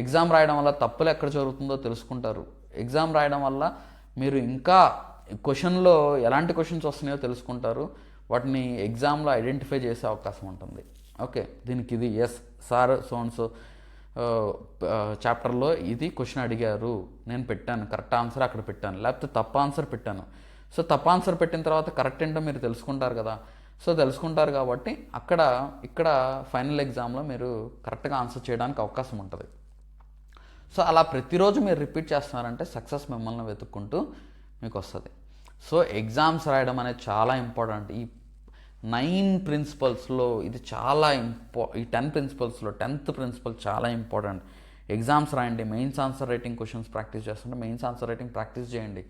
S1: ఎగ్జామ్ రాయడం వల్ల తప్పులు ఎక్కడ జరుగుతుందో తెలుసుకుంటారు. ఎగ్జామ్ రాయడం వల్ల మీరు ఇంకా క్వశ్చన్లో ఎలాంటి క్వశ్చన్స్ వస్తున్నాయో తెలుసుకుంటారు. వాటిని ఎగ్జామ్లో ఐడెంటిఫై చేసే అవకాశం ఉంటుంది. ఓకే, దీనికి ఇది సార్ సోన్స్ చాప్టర్లో ఇది క్వశ్చన్ అడిగారు, నేను పెట్టాను కరెక్ట్ ఆన్సర్ అక్కడ పెట్టాను, లేకపోతే తప్పు ఆన్సర్ పెట్టాను. సో తప్పు ఆన్సర్ పెట్టిన తర్వాత కరెక్ట్ ఏంటో మీరు తెలుసుకుంటారు కదా. సో తెలుసుకుంటారు కాబట్టి ఇక్కడ ఫైనల్ ఎగ్జామ్లో మీరు కరెక్ట్గా ఆన్సర్ చేయడానికి అవకాశం ఉంటుంది. సో అలా ప్రతిరోజు మీరు రిపీట్ చేస్తున్నారంటే సక్సెస్ మిమ్మల్ని వెతుక్కుంటూ మీకు వస్తుంది. సో ఎగ్జామ్స్ రాయడం అనేది చాలా ఇంపార్టెంట్. ఈ 9 ప్రిన్సిపల్స్లో ఇది చాలా ఈ 10 ప్రిన్సిపల్స్లో 10th ప్రిన్సిపల్ చాలా ఇంపార్టెంట్. ఎగ్జామ్స్ రాయండి, mains answer writing questions practice చేస్తుంటే మెయిన్స్ ఆన్సర్ రైటింగ్ ప్రాక్టీస్ చేయండి.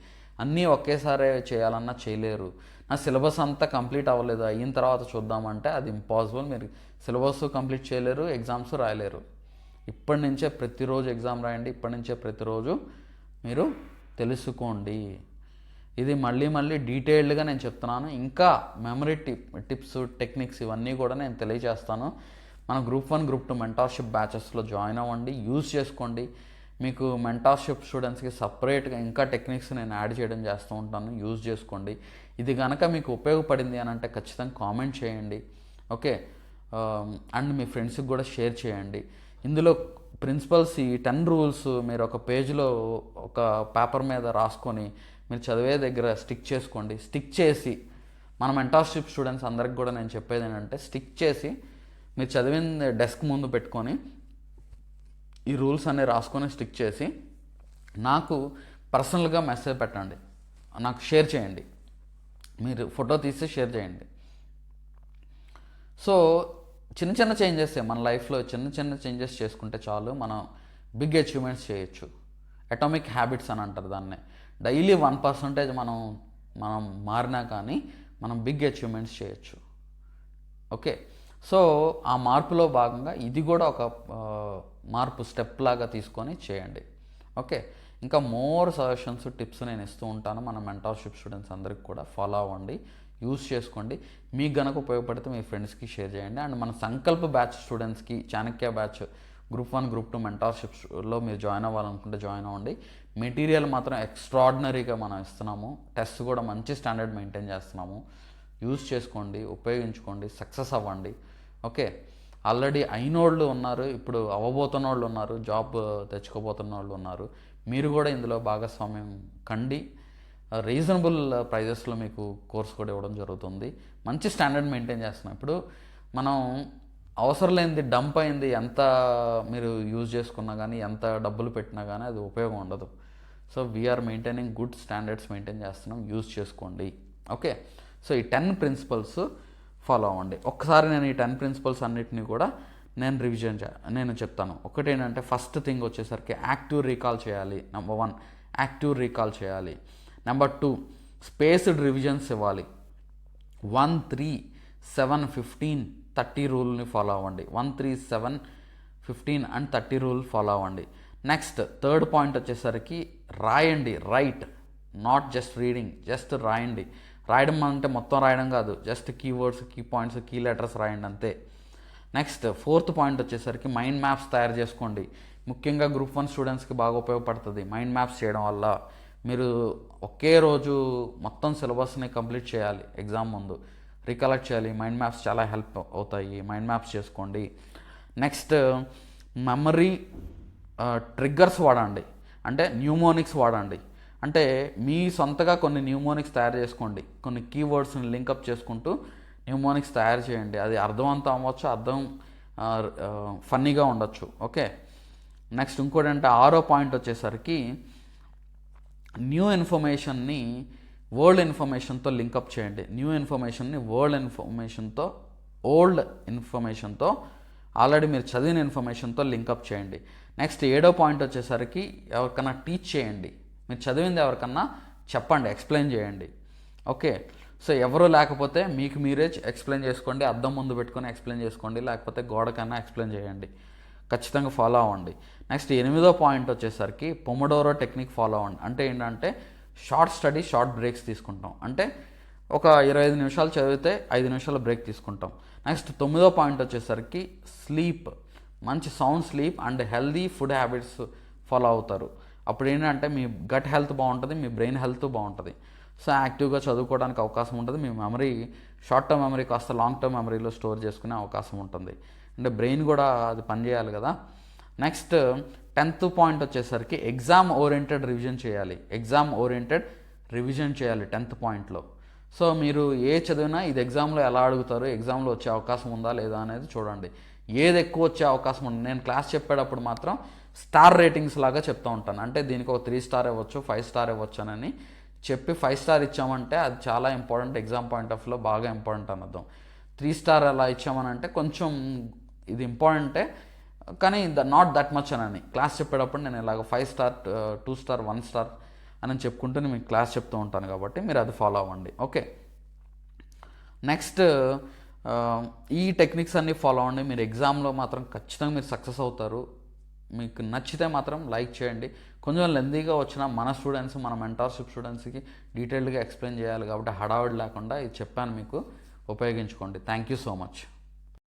S1: అన్నీ ఒకేసారి చేయాలన్నా చేయలేరు. నా సిలబస్ అంతా కంప్లీట్ అవ్వలేదు, అయిన తర్వాత చూద్దామంటే అది ఇంపాసిబుల్. మీరు సిలబస్ కంప్లీట్ చేయలేరు, ఎగ్జామ్స్ రాయలేరు. ఇప్పటి నుంచే ప్రతిరోజు ఎగ్జామ్ రాయండి, ఇప్పటి నుంచే ప్రతిరోజు మీరు తెలుసుకోండి. ఇది మళ్ళీ డీటెయిల్డ్గా నేను చెప్తున్నాను. ఇంకా మెమరీ టిప్స్ టెక్నిక్స్ ఇవన్నీ కూడా నేను తెలియజేస్తాను. మన గ్రూప్ 1 గ్రూప్ 2 మెంటార్షిప్ బ్యాచెస్లో జాయిన్ అవ్వండి, యూజ్ చేసుకోండి. మీకు మెంటార్షిప్ స్టూడెంట్స్కి సపరేట్గా ఇంకా టెక్నిక్స్ నేను యాడ్ చేయడం చేస్తూ ఉంటాను, యూజ్ చేసుకోండి. ఇది కనుక మీకు ఉపయోగపడింది అని అంటే ఖచ్చితంగా కామెంట్ చేయండి, ఓకే. అండ్ మీ ఫ్రెండ్స్కి కూడా షేర్ చేయండి. ఇందులో ప్రిన్సిపల్స్ ఈ 10 రూల్స్ మీరు ఒక పేజ్లో ఒక పేపర్ మీద రాసుకొని మీరు చదివే దగ్గర స్టిక్ చేసుకోండి. స్టిక్ చేసి మన మెంటార్షిప్ స్టూడెంట్స్ అందరికి కూడా నేను చెప్పేది ఏంటంటే స్టిక్ చేసి మీరు చదివిన డెస్క్ ముందు పెట్టుకొని ఈ రూల్స్ అన్నీ రాసుకొని స్టిక్ చేసి నాకు పర్సనల్గా మెసేజ్ పెట్టండి, నాకు షేర్ చేయండి, మీరు ఫోటో తీసి షేర్ చేయండి. సో చిన్న చేంజెస్ మన లైఫ్లో చిన్న చేంజెస్ చేసుకుంటే చాలు, మనం బిగ్ అచీవ్మెంట్స్ చేయొచ్చు. అటామిక్ హ్యాబిట్స్ అని అంటారు దాన్ని. డైలీ 1% మనం మారినా కానీ మనం బిగ్ అచీవ్మెంట్స్ చేయొచ్చు, ఓకే. సో ఆ మార్పులో భాగంగా ఇది కూడా ఒక మార్పు స్టెప్ లాగా తీసుకొని చేయండి, ఓకే. ఇంకా మోర్ సజెషన్స్ టిప్స్ నేను ఇస్తూ ఉంటాను మన మెంటార్షిప్ స్టూడెంట్స్ అందరికి కూడా. ఫాలో అవ్వండి, యూజ్ చేసుకోండి. మీకు గనక ఉపయోగపడితే మీ ఫ్రెండ్స్కి షేర్ చేయండి. అండ్ మన సంకల్ప బ్యాచ్ స్టూడెంట్స్కి చాణక్య బ్యాచ్ గ్రూప్ 1 గ్రూప్ 2 మెంటార్షిప్స్లో మీరు జాయిన్ అవ్వాలనుకుంటే జాయిన్ అవ్వండి. మెటీరియల్ మాత్రం ఎక్స్ట్రాడినరీగా మనం ఇస్తున్నాము, టెస్ట్ కూడా మంచి స్టాండర్డ్ మెయింటైన్ చేస్తున్నాము. యూజ్ చేసుకోండి, ఉపయోగించుకోండి, సక్సెస్ అవ్వండి, ఓకే. ఆల్రెడీ అయినోళ్ళు ఉన్నారు, ఇప్పుడు అవ్వబోతున్న వాళ్ళు ఉన్నారు, జాబ్ తెచ్చుకోబోతున్న వాళ్ళు ఉన్నారు. మీరు కూడా ఇందులో భాగస్వామ్యం కండి. రీజనబుల్ ప్రైజెస్లో మీకు కోర్స్ కూడా ఇవ్వడం జరుగుతుంది. మంచి స్టాండర్డ్ మెయింటైన్ చేస్తున్నాం. ఇప్పుడు మనం అవసరం లేనిది డంప్ అయింది ఎంత మీరు యూజ్ చేసుకున్నా కానీ ఎంత డబ్బులు పెట్టినా కానీ అది ఉపయోగం ఉండదు. So we are maintaining good standards maintain చేస్తున్నాం, యూజ్ చేసుకోండి, ఓకే. సో ఈ 10 ప్రిన్సిపల్స్ ఫాలో అవ్వండి. ఒక్కసారి నేను ఈ 10 ప్రిన్సిపల్స్ అన్నిటినీ కూడా నేను చెప్తాను. ఒకటి ఏంటంటే ఫస్ట్ థింగ్ వచ్చేసరికి యాక్టివ్ రీకాల్ చేయాలి. నెంబర్ 1 యాక్టివ్ రీకాల్ చేయాలి. నెంబర్ 2 స్పేస్డ్ రివిజన్స్ ఇవ్వాలి. 1 3 7 15 30 రూల్ని ఫాలో అవ్వండి. 1 3 7 15 అండ్ 30 రూల్ ఫాలో అవ్వండి. నెక్స్ట్ థర్డ్ పాయింట్ వచ్చేసరికి రాయండి. Right, not just reading, just రాయండి. రాయడం అంటే మొత్తం రాయడం కాదు, just keywords, key points, key letters రాయండి అంతే. నెక్స్ట్ ఫోర్త్ పాయింట్ వచ్చేసరికి మైండ్ మ్యాప్స్ తయారు చేసుకోండి. ముఖ్యంగా గ్రూప్ 1 స్టూడెంట్స్కి బాగా ఉపయోగపడుతుంది మైండ్ మ్యాప్స్ చేయడం వల్ల. మీరు ఒకే రోజు మొత్తం సిలబస్ని కంప్లీట్ చేయాలి, ఎగ్జామ్ ముందు రికలెక్ట్ చేయాలి. మైండ్ మ్యాప్స్ చాలా హెల్ప్ అవుతాయి, మైండ్ మ్యాప్స్ చేసుకోండి. నెక్స్ట్ మెమరీ ట్రిగ్గర్స్ వాడండి, అంటే న్యూమోనిక్స్ వాడండి. అంటే మీ సొంతగా కొన్ని న్యూమోనిక్స్ తయారు చేసుకోండి, కొన్ని కీవర్డ్స్ని లింకప్ చేసుకుంటూ న్యూమోనిక్స్ తయారు చేయండి. అది అర్థవంతం అవ్వచ్చు, ఫన్నీగా ఉండొచ్చు, ఓకే. నెక్స్ట్ ఇంకోటి అంటే 6వ పాయింట్ వచ్చేసరికి న్యూ ఇన్ఫర్మేషన్ని ఓల్డ్ ఇన్ఫర్మేషన్తో లింకప్ చేయండి. న్యూ ఇన్ఫర్మేషన్ని ఓల్డ్ ఇన్ఫర్మేషన్తో ఆల్రెడీ మీరు చదివిన ఇన్ఫర్మేషన్తో లింకప్ చేయండి. నెక్స్ట్ 7వ పాయింట్ వచ్చేసరికి ఎవరికన్నా టీచ్ చేయండి. మీరు చదివింది ఎవరికన్నా చెప్పండి, ఎక్స్ప్లెయిన్ చేయండి, ఓకే. సో ఎవరు లేకపోతే మీకు మీరే ఎక్స్ప్లెయిన్ చేసుకోండి, అద్దం ముందు పెట్టుకొని ఎక్స్ప్లెయిన్ చేసుకోండి, లేకపోతే గోడకన్నా ఎక్స్ప్లెయిన్ చేయండి. ఖచ్చితంగా ఫాలో అవ్వండి. నెక్స్ట్ 8వ పాయింట్ వచ్చేసరికి పొమోడోరో టెక్నిక్ ఫాలో అవ్వండి. అంటే ఏంటంటే షార్ట్ స్టడీ, షార్ట్ బ్రేక్స్ తీసుకుంటాం. అంటే ఒక 25 నిమిషాలు చదివితే 5 నిమిషాల బ్రేక్ తీసుకుంటాం. నెక్స్ట్ 9వ పాయింట్ వచ్చేసరికి స్లీప్, మంచి sound sleep and healthy food habits follow అవుతారు. అప్పుడు ఏంటంటే మీ గట్ హెల్త్ బాగుంటుంది, మీ బ్రెయిన్ హెల్త్ బాగుంటుంది. సో యాక్టివ్గా చదువుకోవడానికి అవకాశం ఉంటుంది. మీ మెమరీ షార్ట్ టర్మ్ మెమరీ కాస్త లాంగ్ టర్మ్ మెమరీలో స్టోర్ చేసుకునే అవకాశం ఉంటుంది. అంటే బ్రెయిన్ కూడా అది పనిచేయాలి కదా. నెక్స్ట్ 10th పాయింట్ వచ్చేసరికి ఎగ్జామ్ ఓరియంటెడ్ రివిజన్ చేయాలి. 10th పాయింట్లో. సో మీరు ఏ చదివినా ఇది ఎగ్జామ్లో ఎలా అడుగుతారు, ఎగ్జామ్లో వచ్చే అవకాశం ఉందా లేదా అనేది చూడండి. ఏది ఎక్కువ వచ్చే అవకాశం ఉంది, నేను క్లాస్ చెప్పేటప్పుడు మాత్రం స్టార్ రేటింగ్స్ లాగా చెప్తూ ఉంటాను. అంటే దీనికి ఒక 3 స్టార్ ఇవ్వచ్చు, 5 స్టార్ ఇవ్వచ్చు అని చెప్పి 5 స్టార్ ఇచ్చామంటే అది చాలా ఇంపార్టెంట్, ఎగ్జామ్ పాయింట్ ఆఫ్ వ్యూలో బాగా ఇంపార్టెంట్ అని అర్థం. 3 స్టార్ అలా ఇచ్చామని అంటే కొంచెం ఇది ఇంపార్టెంటే కానీ నాట్ దట్ మచ్ అని క్లాస్ చెప్పేటప్పుడు నేను ఇలాగ 5 స్టార్ 2 స్టార్ 1 స్టార్ అని చెప్పుకుంటూ నేను మీకు క్లాస్ చెప్తూ ఉంటాను కాబట్టి మీరు అది ఫాలో అవ్వండి. ఓకే, నెక్స్ట్ ఈ టెక్నిక్స్ అన్నీ ఫాలో అవ్వండి. మీరు ఎగ్జామ్లో మాత్రం ఖచ్చితంగా మీరు సక్సెస్ అవుతారు. మీకు నచ్చితే మాత్రం లైక్ చేయండి. కొంచెం లెందీగా వచ్చిన మన స్టూడెంట్స్, మన మెంటార్షిప్ స్టూడెంట్స్కి డీటెయిల్డ్గా ఎక్స్ప్లెయిన్ చేయాలి కాబట్టి హడావిడి లేకుండా ఇది చెప్పాను, మీకు ఉపయోగించుకోండి. Thank you so much.